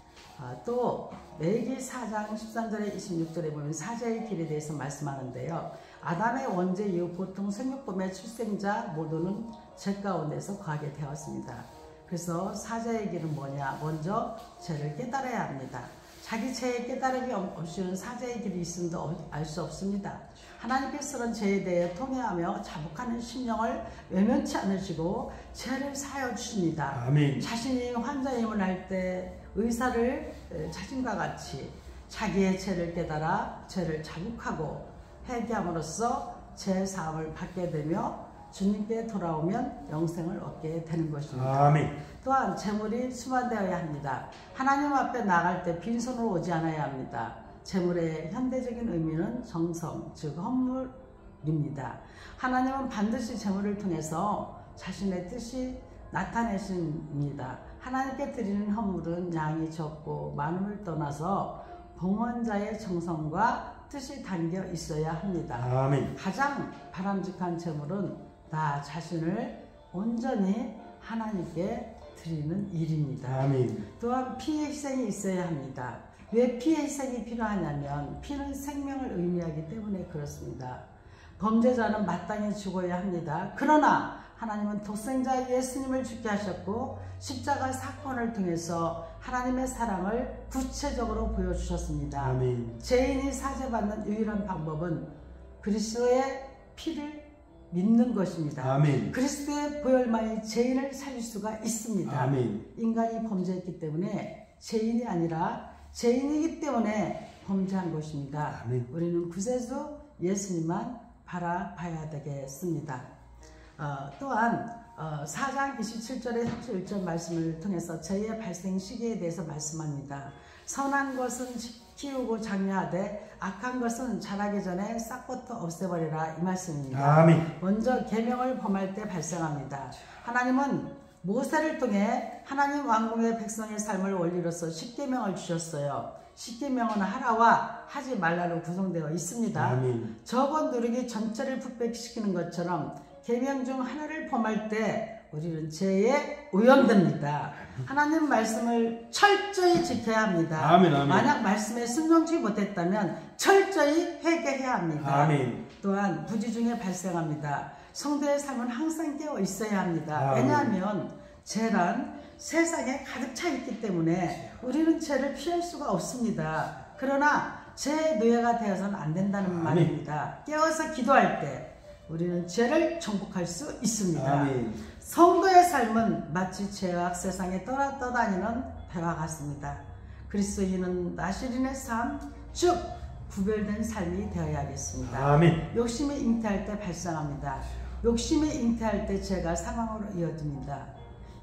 또 레위기 4장 13절에 26절에 보면 사제의 길에 대해서 말씀하는데요. 아담의 원죄 이후 보통 생육범의 출생자 모두는 죄 가운데서 거하게 되었습니다. 그래서 사제의 길은 뭐냐? 먼저 죄를 깨달아야 합니다. 자기 죄의 깨달음이 없이는 사제의 길이 있음도 알 수 없습니다. 하나님께서는 죄에 대해 통회하며 자복하는 심령을 외면치 않으시고 죄를 사하여 주십니다. 아멘. 자신이 환자임을 할 때 의사를 자신과 같이 자기의 죄를 깨달아 죄를 자복하고 회개함으로써 죄 사함을 받게 되며 주님께 돌아오면 영생을 얻게 되는 것입니다. 아멘. 또한 재물이 수반되어야 합니다. 하나님 앞에 나갈 때 빈손으로 오지 않아야 합니다. 재물의 현대적인 의미는 정성, 즉 헌물입니다. 하나님은 반드시 재물을 통해서 자신의 뜻이 나타내십니다. 하나님께 드리는 헌물은 양이 적고 많음을 떠나서 봉헌자의 정성과 뜻이 담겨 있어야 합니다. 아멘. 가장 바람직한 재물은 나 자신을 온전히 하나님께 드리는 일입니다. 아멘. 또한 피의 희생이 있어야 합니다. 왜 피의 희생이 필요하냐면 피는 생명을 의미하기 때문에 그렇습니다. 범죄자는 마땅히 죽어야 합니다. 그러나 하나님은 독생자 예수님을 죽게 하셨고 십자가 사건을 통해서 하나님의 사랑을 구체적으로 보여주셨습니다. 아멘. 죄인이 사죄받는 유일한 방법은 그리스도의 피를 믿는 것입니다. 아멘. 그리스도의 보혈만이 죄인을 살릴 수가 있습니다. 아멘. 인간이 범죄했기 때문에 죄인이 아니라 죄인이기 때문에 범죄한 것입니다. 아멘. 우리는 구세주 예수님만 바라봐야 되겠습니다. 또한 4장 27절에 31절 말씀을 통해서 죄의 발생 시기에 대해서 말씀합니다. 선한 것은 키우고 장려하되 악한 것은 자라기 전에 싹부터 없애버리라 이 말씀입니다. 아멘. 먼저 계명을 범할 때 발생합니다. 하나님은 모세를 통해 하나님 왕궁의 백성의 삶을 원리로서 십계명을 주셨어요. 십계명은 하라와 하지 말라로 구성되어 있습니다. 아멘. 적어 누르기 전체를 부패시키는 것처럼 계명 중 하나를 범할 때 우리는 죄에 오염됩니다. 하나님 말씀을 철저히 지켜야 합니다. 아멘, 아멘. 만약 말씀에 순종치 못했다면 철저히 회개해야 합니다. 아멘. 또한 부지 중에 발생합니다. 성도의 삶은 항상 깨어 있어야 합니다. 아멘. 왜냐하면 죄란 세상에 가득 차 있기 때문에 우리는 죄를 피할 수가 없습니다. 그러나 죄의 노예가 되어서는 안 된다는 아멘. 말입니다. 깨어서 기도할 때 우리는 죄를 정복할 수 있습니다. 아멘. 성도의 삶은 마치 죄악 세상에 떠다니는 배와 같습니다. 그리스도인은 나시린의 삶, 즉 구별된 삶이 되어야겠습니다. 아멘. 욕심이 잉태할 때 발생합니다. 욕심이 잉태할 때 죄가 사망으로 이어집니다.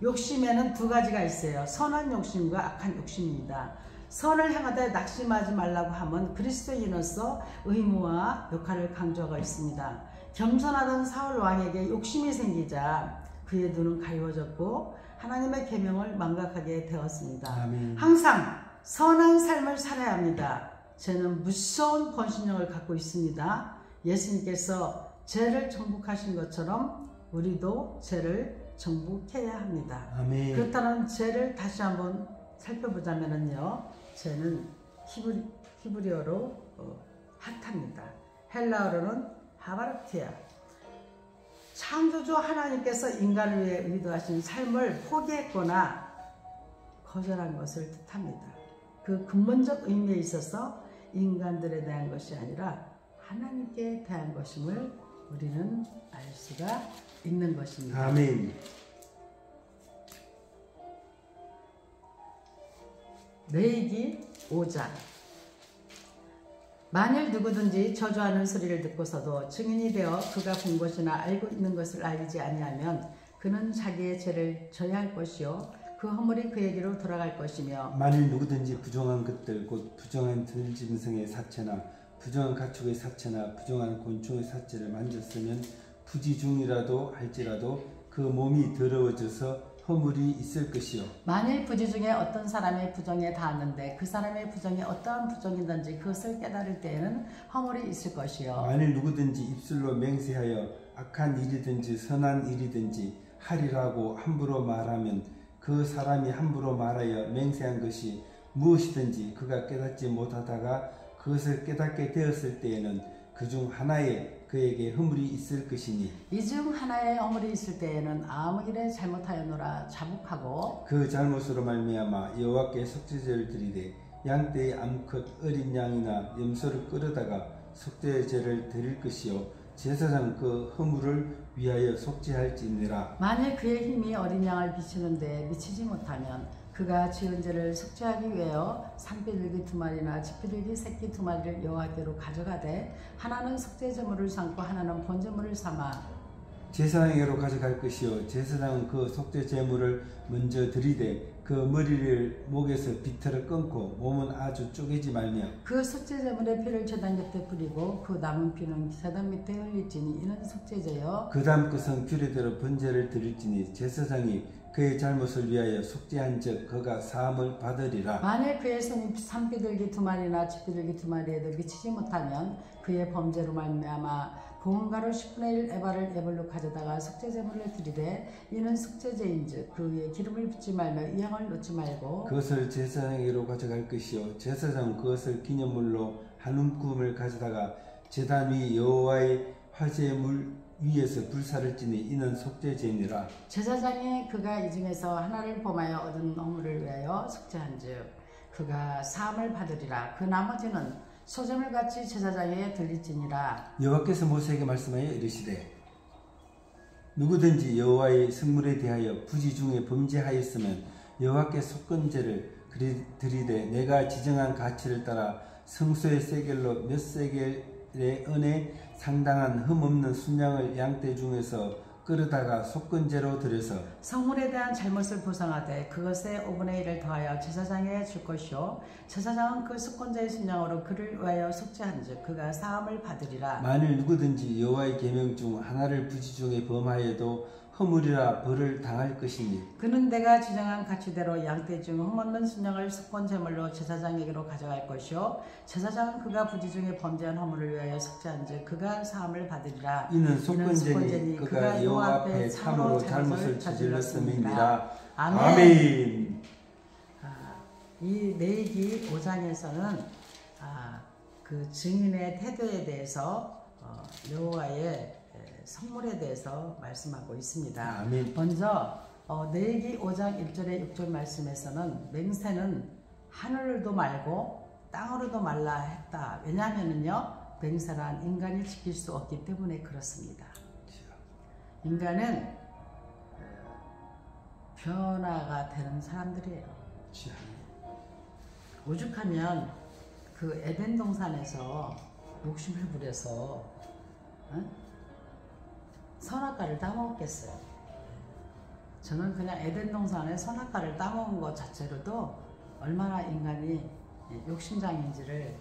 욕심에는 두 가지가 있어요. 선한 욕심과 악한 욕심입니다. 선을 행하되 낙심하지 말라고 하면 그리스도인으로서 의무와 역할을 강조하고 있습니다. 겸손하던 사울 왕에게 욕심이 생기자 그의 눈은 가리워졌고 하나님의 계명을 망각하게 되었습니다. 아멘. 항상 선한 삶을 살아야 합니다. 죄는 무서운 번신령을 갖고 있습니다. 예수님께서 죄를 정복하신 것처럼 우리도 죄를 정복해야 합니다. 아멘. 그렇다면 죄를 다시 한번 살펴보자면요, 죄는 히브리어로 핫합니다. 헬라어로는 하바르티아. 창조주 하나님께서 인간을 위해 의도하신 삶을 포기했거나 거절한 것을 뜻합니다. 그 근본적 의미에 있어서 인간들에 대한 것이 아니라 하나님께 대한 것임을 우리는 알 수가 있는 것입니다. 아멘. 레위기 5장. 만일 누구든지 저주하는 소리를 듣고서도 증인이 되어 그가 본 것이나 알고 있는 것을 알리지 아니하면 그는 자기의 죄를 져야 할 것이요 그 허물이 그에게로 돌아갈 것이며, 만일 누구든지 부정한 것들 곧 부정한 들짐승의 사체나 부정한 가축의 사체나 부정한 곤충의 사체를 만졌으면 부지중이라도 할지라도 그 몸이 더러워져서 허물이 있을 것이요. 만일 부지 중에 어떤 사람의 부정에 닿았는데 그 사람의 부정이 어떠한 부정이든지 그것을 깨달을 때에는 허물이 있을 것이요. 만일 누구든지 입술로 맹세하여 악한 일이든지 선한 일이든지 하리라고 함부로 말하면 그 사람이 함부로 말하여 맹세한 것이 무엇이든지 그가 깨닫지 못하다가 그것을 깨닫게 되었을 때에는 그중 하나에 그에게 허물이 있을 것이니, 이 중 하나의 허물이 있을 때에는 아무 일에 잘못하였노라 자복하고 그 잘못으로 말미암아 여호와께 속죄제를 드리되 양떼의 암컷 어린 양이나 염소를 끌어다가 속죄제를 드릴 것이요 제사장 그 허물을 위하여 속죄할지니라. 만일 그의 힘이 어린 양을 비추는데 미치지 못하면 그가 지은 죄를 속죄하기 위하여 산비둘기 2마리나 집비둘기 새끼 2마리를 여호와께로 가져가되 하나는 속죄제물을 삼고 하나는 번제물을 삼아 제사장에게로 가져갈 것이요 제사장은 그 속죄제물을 먼저 드리되 그 머리를 목에서 비틀어 끊고 몸은 아주 쪼개지 말며 그 속죄제물의 피를 제단 곁에 뿌리고 그 남은 피는 제단 밑에 흘릴지니 이는 속죄제요 그 다음 것은 규례대로 번제를 드릴지니 제사장이 그의 잘못을 위하여 속죄한즉 그가 사함을 받으리라. 만일 그의 손이 산비둘기 2마리나 집비둘기 2마리에도 미치지 못하면 그의 범죄로 말미암아 고운 가루 10분의 1 에바를 예물로 가져다가 속죄제물을 드리되 이는 속죄제인즉 그 위에 기름을 붓지 말며 이 양을 놓지 말고 그것을 제사장에게로 가져갈 것이요 제사장은 그것을 기념물로 한 움큼을 가져다가 제단 위 여호와의 화제물 위에서 불사를 지니 이는 속죄제니라. 제사장이 그가 이 중에서 하나를 범하여 얻은 허물을 위하여 속죄한즉 그가 사함을 받으리라. 그 나머지는 소재물같이 제사장에게 들릴지니라. 여호와께서 모세에게 말씀하여 이르시되 누구든지 여호와의 성물에 대하여 부지 중에 범죄하였으면 여호와께 속건제를 드리되 내가 지정한 가치를 따라 성소의 세겔로 몇 세겔의 은에 상당한 흠없는 순양을 양떼 중에서 끌어다가 속건제로 드려서 성물에 대한 잘못을 보상하되 그것의 5분의 1을 더하여 제사장에게 줄 것이요 제사장은 그 속건제의 순양으로 그를 위하여 속죄한즉 그가 사함을 받으리라. 만일 누구든지 여호와의 계명 중 하나를 부지 중에 범하여도 허물이라 벌을 당할 것이니 그는 내가 지정한 가치대로 양떼 중 흠없는 순양을 속건제물로 제사장에게로 가져갈 것이요 제사장은 그가 부지 중에 범죄한 허물을 위하여 속죄한즉 그가 사함을 받으리라. 이는 속건제니 그가 여호와 앞에 참으로 잘못을 저질렀음이니라. 아멘. 이 레위기 5장에서는 그 증인의 태도에 대해서 여호와의 성물에 대해서 말씀하고 있습니다. 아멘. 먼저 레위기 5장 1절에 6절 말씀에서는 맹세는 하늘도 말고 땅으로도 말라 했다. 왜냐하면요 맹세란 인간이 지킬 수 없기 때문에 그렇습니다. 인간은 변화가 되는 사람들이에요. 오죽하면 그 에덴 동산에서 욕심을 부려서 선악과를 따먹었겠어요. 저는 그냥 에덴 동산에 선악과를 따먹은 것 자체로도 얼마나 인간이 욕심장인지를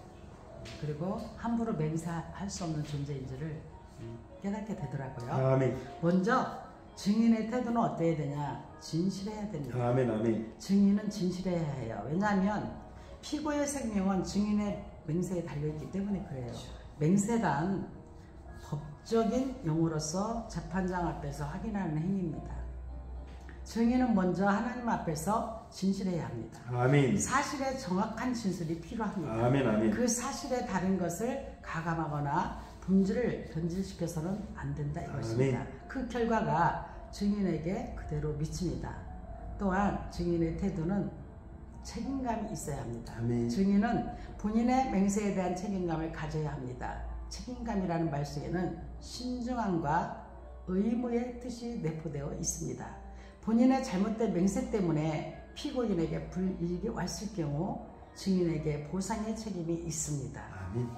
그리고 함부로 맹세할 수 없는 존재인지를 깨닫게 되더라고요. 아멘. 먼저 증인의 태도는 어때야 되냐? 진실해야 됩니다. 아멘. 아멘. 증인은 진실해야 해요. 왜냐하면 피고의 생명은 증인의 맹세에 달려있기 때문에 그래요. 맹세란 법적인 용어로서 재판장 앞에서 확인하는 행위입니다. 증인은 먼저 하나님 앞에서 진실해야 합니다. 아멘. 사실의 정확한 진술이 필요합니다. 아멘. 아멘. 그 사실에 다른 것을 가감하거나 본질을 변질시켜서는 안 된다 이것입니다. 아멘. 그 결과가 증인에게 그대로 미칩니다. 또한 증인의 태도는 책임감이 있어야 합니다. 아멘. 증인은 본인의 맹세에 대한 책임감을 가져야 합니다. 책임감이라는 말 속에는 신중함과 의무의 뜻이 내포되어 있습니다. 본인의 잘못된 맹세 때문에 피고인에게 불이익이 왔을 경우 증인에게 보상의 책임이 있습니다. 아멘.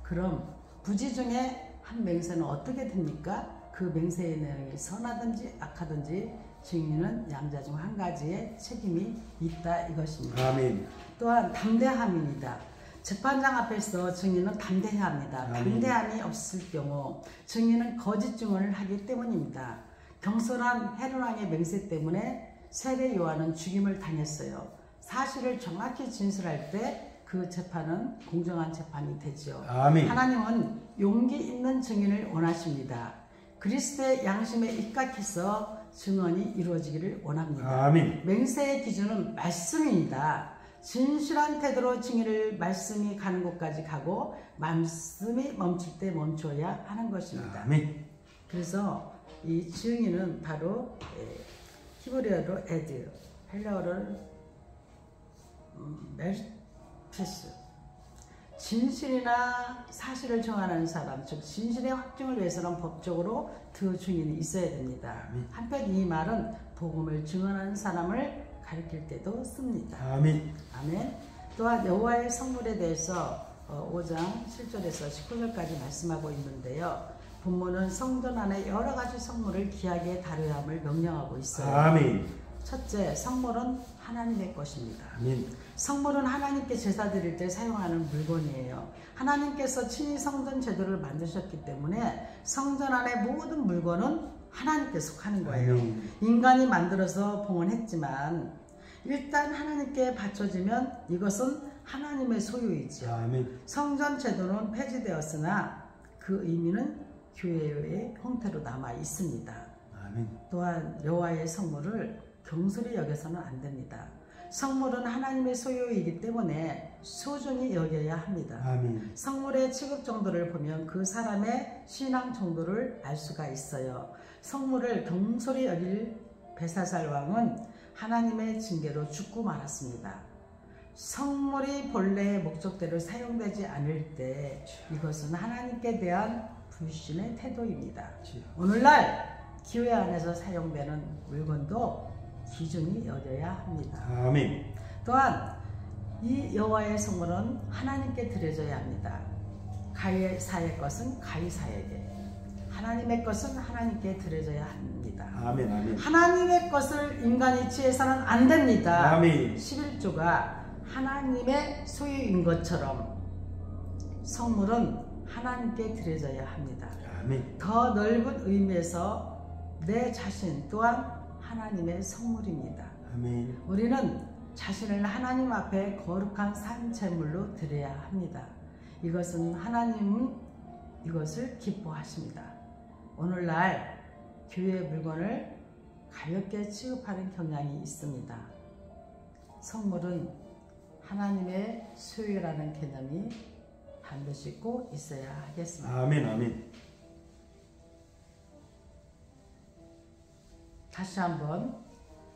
그럼 부지 중에 한 맹세는 어떻게 됩니까? 그 맹세의 내용이 선하든지 악하든지 증인은 양자 중 한 가지의 책임이 있다 이것입니다. 아멘. 또한 담대함입니다. 재판장 앞에서 증인은 담대해야 합니다. 아멘. 담대함이 없을 경우 증인은 거짓 증언을 하기 때문입니다. 경솔한 헤롯왕의 맹세 때문에 세례 요한은 죽임을 당했어요. 사실을 정확히 진술할 때 그 재판은 공정한 재판이 되죠. 아멘. 하나님은 용기 있는 증인을 원하십니다. 그리스도의 양심에 입각해서 증언이 이루어지기를 원합니다. 아멘. 맹세의 기준은 말씀입니다. 진실한 태도로 증인을 말씀이 가는 곳까지 가고 말씀이 멈출 때 멈춰야 하는 것입니다. 아멘. 그래서 이 증인은 바로 히브리어로 에드, 헬라어로 멜피스, 진실이나 사실을 정하는 사람, 즉 진실의 확증을 위해서는 법적으로 그 증인이 있어야 됩니다. 한편 이 말은 복음을 증언하는 사람을 가리킬 때도 씁니다. 아멘. 아멘. 또한 여호와의 성물에 대해서 5장 7절에서 19절까지 말씀하고 있는데요. 본문은 성전 안에 여러 가지 성물을 귀하게 다뤄야 함을 명령하고 있어요. 아멘. 첫째, 성물은 하나님의 것입니다. 아멘. 성물은 하나님께 제사 드릴 때 사용하는 물건이에요. 하나님께서 친히 성전 제도를 만드셨기 때문에 성전 안의 모든 물건은 하나님께 속하는 거예요. 아멘. 인간이 만들어서 봉헌했지만 일단 하나님께 바쳐지면 이것은 하나님의 소유이죠. 아멘. 성전 제도는 폐지되었으나 그 의미는 교회의 형태로 남아 있습니다. 아멘. 또한 여호와의 성물을 경솔히 여겨서는 안 됩니다. 성물은 하나님의 소유이기 때문에 소중히 여겨야 합니다. 아멘. 성물의 취급 정도를 보면 그 사람의 신앙 정도를 알 수가 있어요. 성물을 경솔히 여길 벨사살 왕은 하나님의 징계로 죽고 말았습니다. 성물이 본래의 목적대로 사용되지 않을 때 이것은 하나님께 대한 불신의 태도입니다. 오늘날 교회 안에서 사용되는 물건도 기준이 여겨야 합니다. 아멘. 또한 이 여호와의 성물은 하나님께 드려져야 합니다. 가이사의 것은 가이사에게, 하나님의 것은 하나님께 드려져야 합니다. 아멘. 아멘. 하나님의 것을 인간이 취해서는 안 됩니다. 아멘. 11조가 하나님의 소유인 것처럼 성물은 하나님께 드려져야 합니다. 아멘. 더 넓은 의미에서 내 자신 또한 하나님의 성물입니다. 아멘. 우리는 자신을 하나님 앞에 거룩한 산 제물로 드려야 합니다. 이것은 하나님은 이것을 기뻐하십니다. 오늘날 교회 물건을 가볍게 취급하는 경향이 있습니다. 성물은 하나님의 소유라는 개념이 반드시 꼭 있어야 하겠습니다. 아멘. 아멘. 다시 한번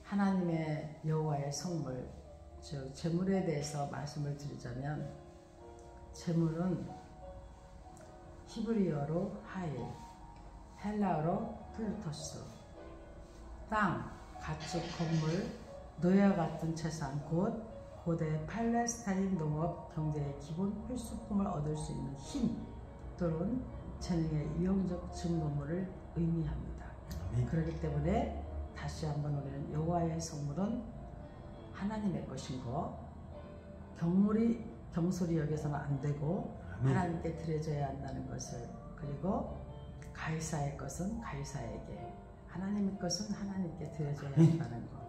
하나님의 여호와의 성물, 즉 제물에 대해서 말씀을 드리자면, 제물은 히브리어로 하일, 헬라어로 플루토스, 땅, 가축, 건물, 노예와 같은 재산, 곧 고대 팔레스타인 농업 경제의 기본 필수품을 얻을 수 있는 힘 또는 재능의 이용적 증거물을 의미합니다. 아멘. 그렇기 때문에 다시 한번 우리는 여호와의 성물은 하나님의 것인 거, 경솔히 여겨서는 안 되고 아멘. 하나님께 드려져야 한다는 것을, 그리고 가이사의 것은 가이사에게, 하나님의 것은 하나님께 드려져야 한다는 거,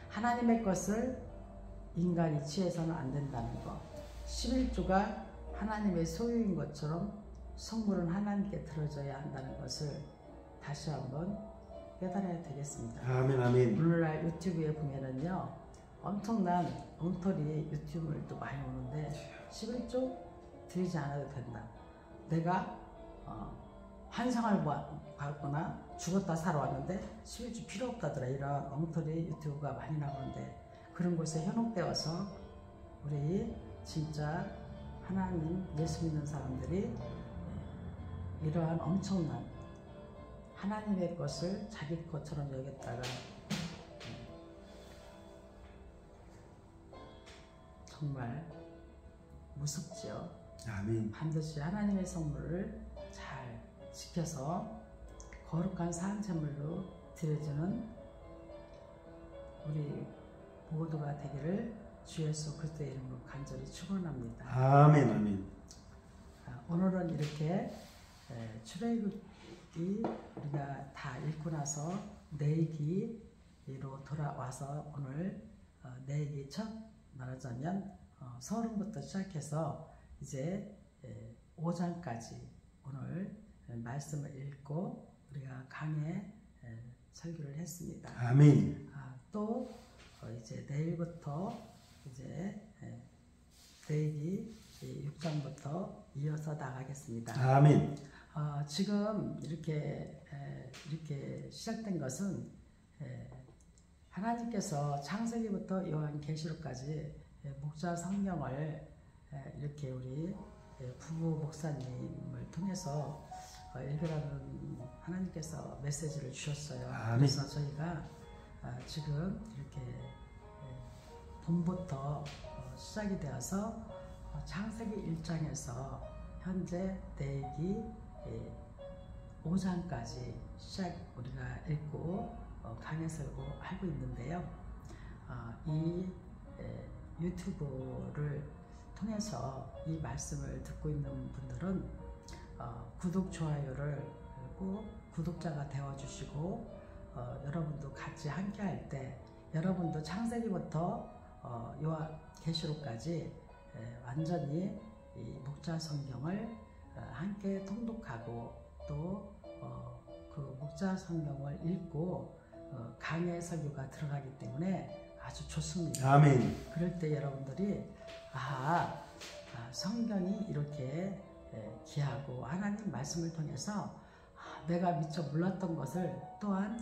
하나님의 것을 인간이 취해서는 안 된다는 거, 11조가 하나님의 소유인 것처럼 성물은 하나님께 들어져야 한다는 것을 다시 한번 깨달아야 되겠습니다. 아멘, 아멘. 오늘날 유튜브에 보면은요, 엄청난 엉터리 유튜브들도 많이 오는데 11조 드리지 않아도 된다. 내가 환상을 봤거나 죽었다 살아왔는데 11조 필요 없다더라. 이런 엉터리 유튜브가 많이 나오는데, 그런 곳에 현혹되어서 우리 진짜 하나님 예수 믿는 사람들이 이러한 엄청난 하나님의 것을 자기 것처럼 여겼다가 정말 무섭지요. 아멘. 반드시 하나님의 성물을 잘 지켜서 거룩한 사한제물로 드려지는 우리 모두가 되기를 주 예수 그리스도의 이름으로 간절히 축원합니다. 아멘, 아멘. 오늘은 이렇게 출애굽기 우리가 다 읽고 나서 내기로 돌아와서 오늘 내기 첫 말하자면 서론부터 시작해서 이제 5장까지 오늘 말씀을 읽고 우리가 강해 설교를 했습니다. 아멘. 또 이제 내일부터 이제 내기 6장부터 이어서 나가겠습니다. 아멘. 지금 이렇게 시작된 것은 하나님께서 창세기부터 요한계시록까지 목자 성경을 이렇게 우리 부부 목사님을 통해서 읽으라는 하나님께서 메시지를 주셨어요. 아멘. 그래서 저희가 지금 이렇게 봄부터 시작이 되어서 창세기 1장에서 현재 내기 5장까지 우리가 읽고 강해서 하고 있는데요. 이 유튜브를 통해서 이 말씀을 듣고 있는 분들은 구독, 좋아요를 꼭 구독자가 되어주시고 여러분도 같이 함께 할 때 여러분도 창세기부터 요한계시록까지 완전히 이 목자 성경을 함께 통독하고 또 그 목자 성경을 읽고 강해 설교가 들어가기 때문에 아주 좋습니다. 아멘. 그럴 때 여러분들이 성경이 이렇게 귀하고 하나님 말씀을 통해서 내가 미처 몰랐던 것을 또한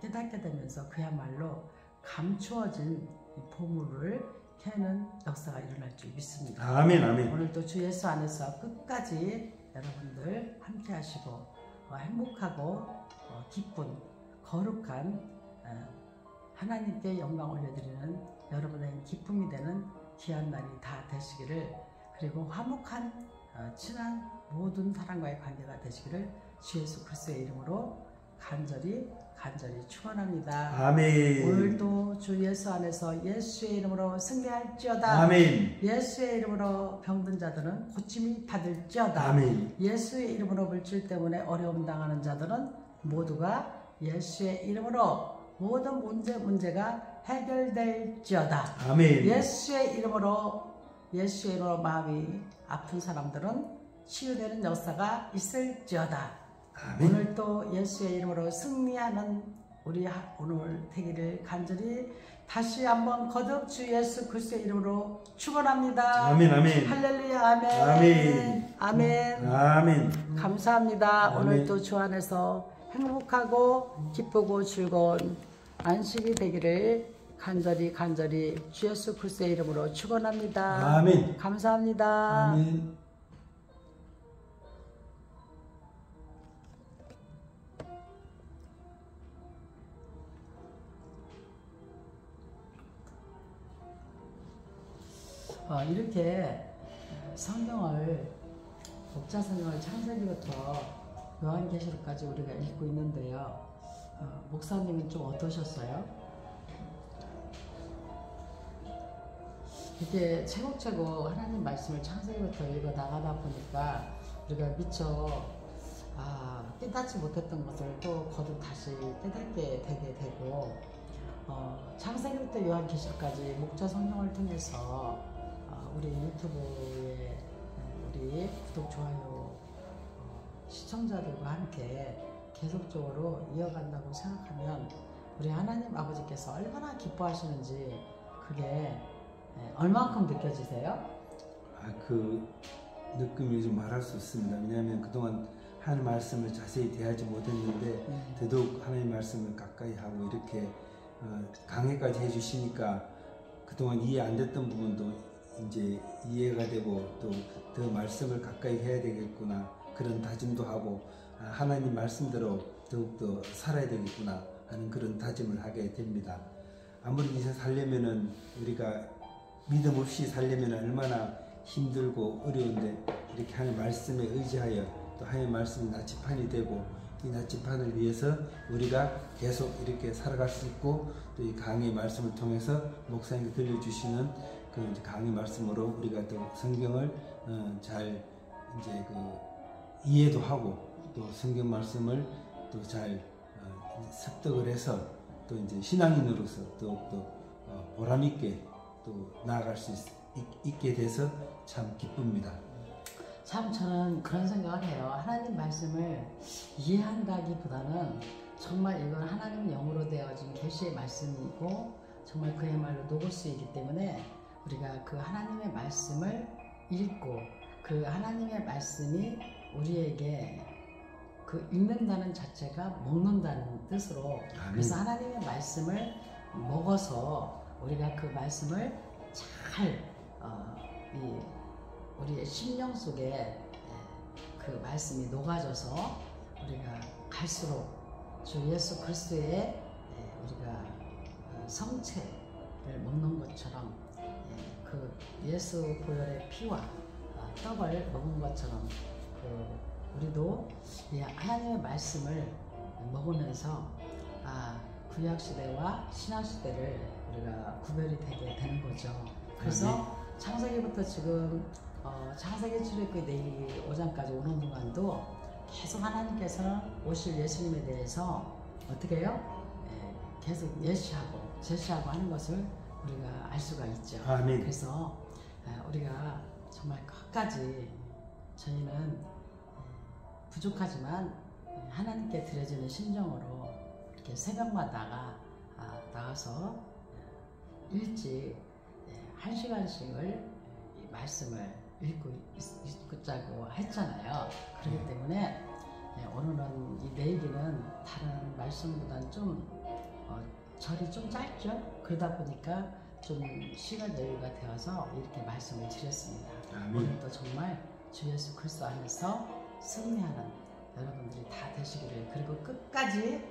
깨닫게 되면서 그야말로 감추어진 이 보물을 캐는 역사가 일어날 줄 믿습니다. 아멘, 아멘. 오늘도 주 예수 안에서 끝까지 여러분들 함께 하시고 행복하고 기쁜 거룩한 하나님께 영광 올려드리는 여러분의 기쁨이 되는 귀한 날이 다 되시기를, 그리고 화목한 친한 모든 사람과의 관계가 되시기를 주 예수 그리스도의 이름으로 간절히 축원합니다. 아멘. 오늘도 주 예수 안에서 예수의 이름으로 승리할지어다. 아멘. 예수의 이름으로 병든 자들은 고침이 받을지어다. 아멘. 예수의 이름으로 물질 때문에 어려움 당하는 자들은 모두가 예수의 이름으로 모든 문제가 해결될지어다. 아멘. 예수의 이름으로 마음이 아픈 사람들은 치유되는 역사가 있을지어다. 아멘. 오늘 또 예수의 이름으로 승리하는 우리 오늘 되기를 간절히 다시 한번 거듭 주 예수 그리스도의 이름으로 축원합니다. 아멘, 아멘. 할렐루야, 아멘. 아멘. 아멘. 아멘. 감사합니다. 아멘. 오늘도 주 안에서 행복하고 기쁘고 즐거운 안식이 되기를 간절히 주 예수 그리스도의 이름으로 축원합니다. 아멘. 감사합니다. 아멘. 이렇게 목자 성경을 창세기부터 요한계시록까지 우리가 읽고 있는데요. 목사님은 좀 어떠셨어요? 이게 차곡차곡 하나님 말씀을 창세기부터 읽어 나가다 보니까 우리가 미처 깨닫지 못했던 것을 또 거듭 다시 깨닫게 되게 되고, 창세기부터 요한계시록까지 목자 성경을 통해서 우리 유튜브에 우리 구독, 좋아요 시청자들과 함께 계속적으로 이어간다고 생각하면 우리 하나님 아버지께서 얼마나 기뻐하시는지 그게 얼마만큼 느껴지세요? 그 느낌이 좀 말할 수 있습니다. 왜냐하면 그동안 하나님 말씀을 자세히 대하지 못했는데 더더욱 하나님 말씀을 가까이 하고 이렇게 강해까지 해주시니까 그동안 이해 안 됐던 부분도 이제 이해가 되고 또 더 말씀을 가까이 해야 되겠구나 그런 다짐도 하고 하나님 말씀대로 더욱더 살아야 되겠구나 하는 그런 다짐을 하게 됩니다. 아무리 이제 살려면은 우리가 믿음 없이 살려면 얼마나 힘들고 어려운데 이렇게 하나님 말씀에 의지하여 또 하나님 말씀이 나침판이 되고 이 나침판을 위해서 우리가 계속 이렇게 살아갈 수 있고 또 이 강의 말씀을 통해서 목사님이 들려주시는 그 강의 말씀으로 우리가 또 성경을 잘 이제 이해도 하고 또 성경 말씀을 또 잘 습득을 해서 또 이제 신앙인으로서 더욱더 보람있게 또 나아갈 수 있게 돼서 참 기쁩니다. 참 저는 그런 생각을 해요. 하나님 말씀을 이해한다기보다는 정말 이건 하나님 영으로 되어진 계시의 말씀이고 정말 그야말로 노고스이기 때문에 우리가 그 하나님의 말씀을 읽고 그 하나님의 말씀이 우리에게 그 읽는다는 자체가 먹는다는 뜻으로 그래서 하나님의 말씀을 먹어서 우리가 그 말씀을 잘 우리의 심령 속에 그 말씀이 녹아져서 우리가 갈수록 주 예수 그리스도의 우리가 성체를 먹는 것처럼 그 예수 보혈의 피와 떡을 먹은 것처럼 우리도 이 하나님의 말씀을 먹으면서 구약 시대와 신약 시대를 우리가 구별이 되게 되는 거죠. 그래서 창세기부터 지금 창세기 출애굽기 내일 5장까지 오는 동안도 계속 하나님께서는 오실 예수님에 대해서 어떻게 해요? 계속 제시하고 하는 것을 우리가 알 수가 있죠. 아멘. 그래서 우리가 정말 끝까지 저희는 부족하지만 하나님께 드려지는 심정으로 이렇게 새벽마다 나가서 일찍 1시간씩을 이 말씀을 읽자고 했잖아요. 그렇기 때문에 오늘은 이 내일은 다른 말씀보다는 좀 절이 좀 짧죠. 그러다 보니까 좀 시간 여유가 되어서 이렇게 말씀을 드렸습니다. 오늘도 정말 주 예수 그리스도 안에서 승리하는 여러분들이 다 되시기를, 그리고 끝까지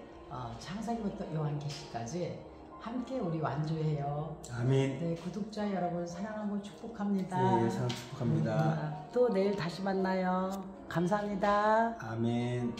창세기부터 요한계시까지 함께 우리 완주해요. 아멘. 네, 구독자 여러분 사랑하고 축복합니다. 네, 사랑 축복합니다. 또 내일 다시 만나요. 감사합니다. 아멘.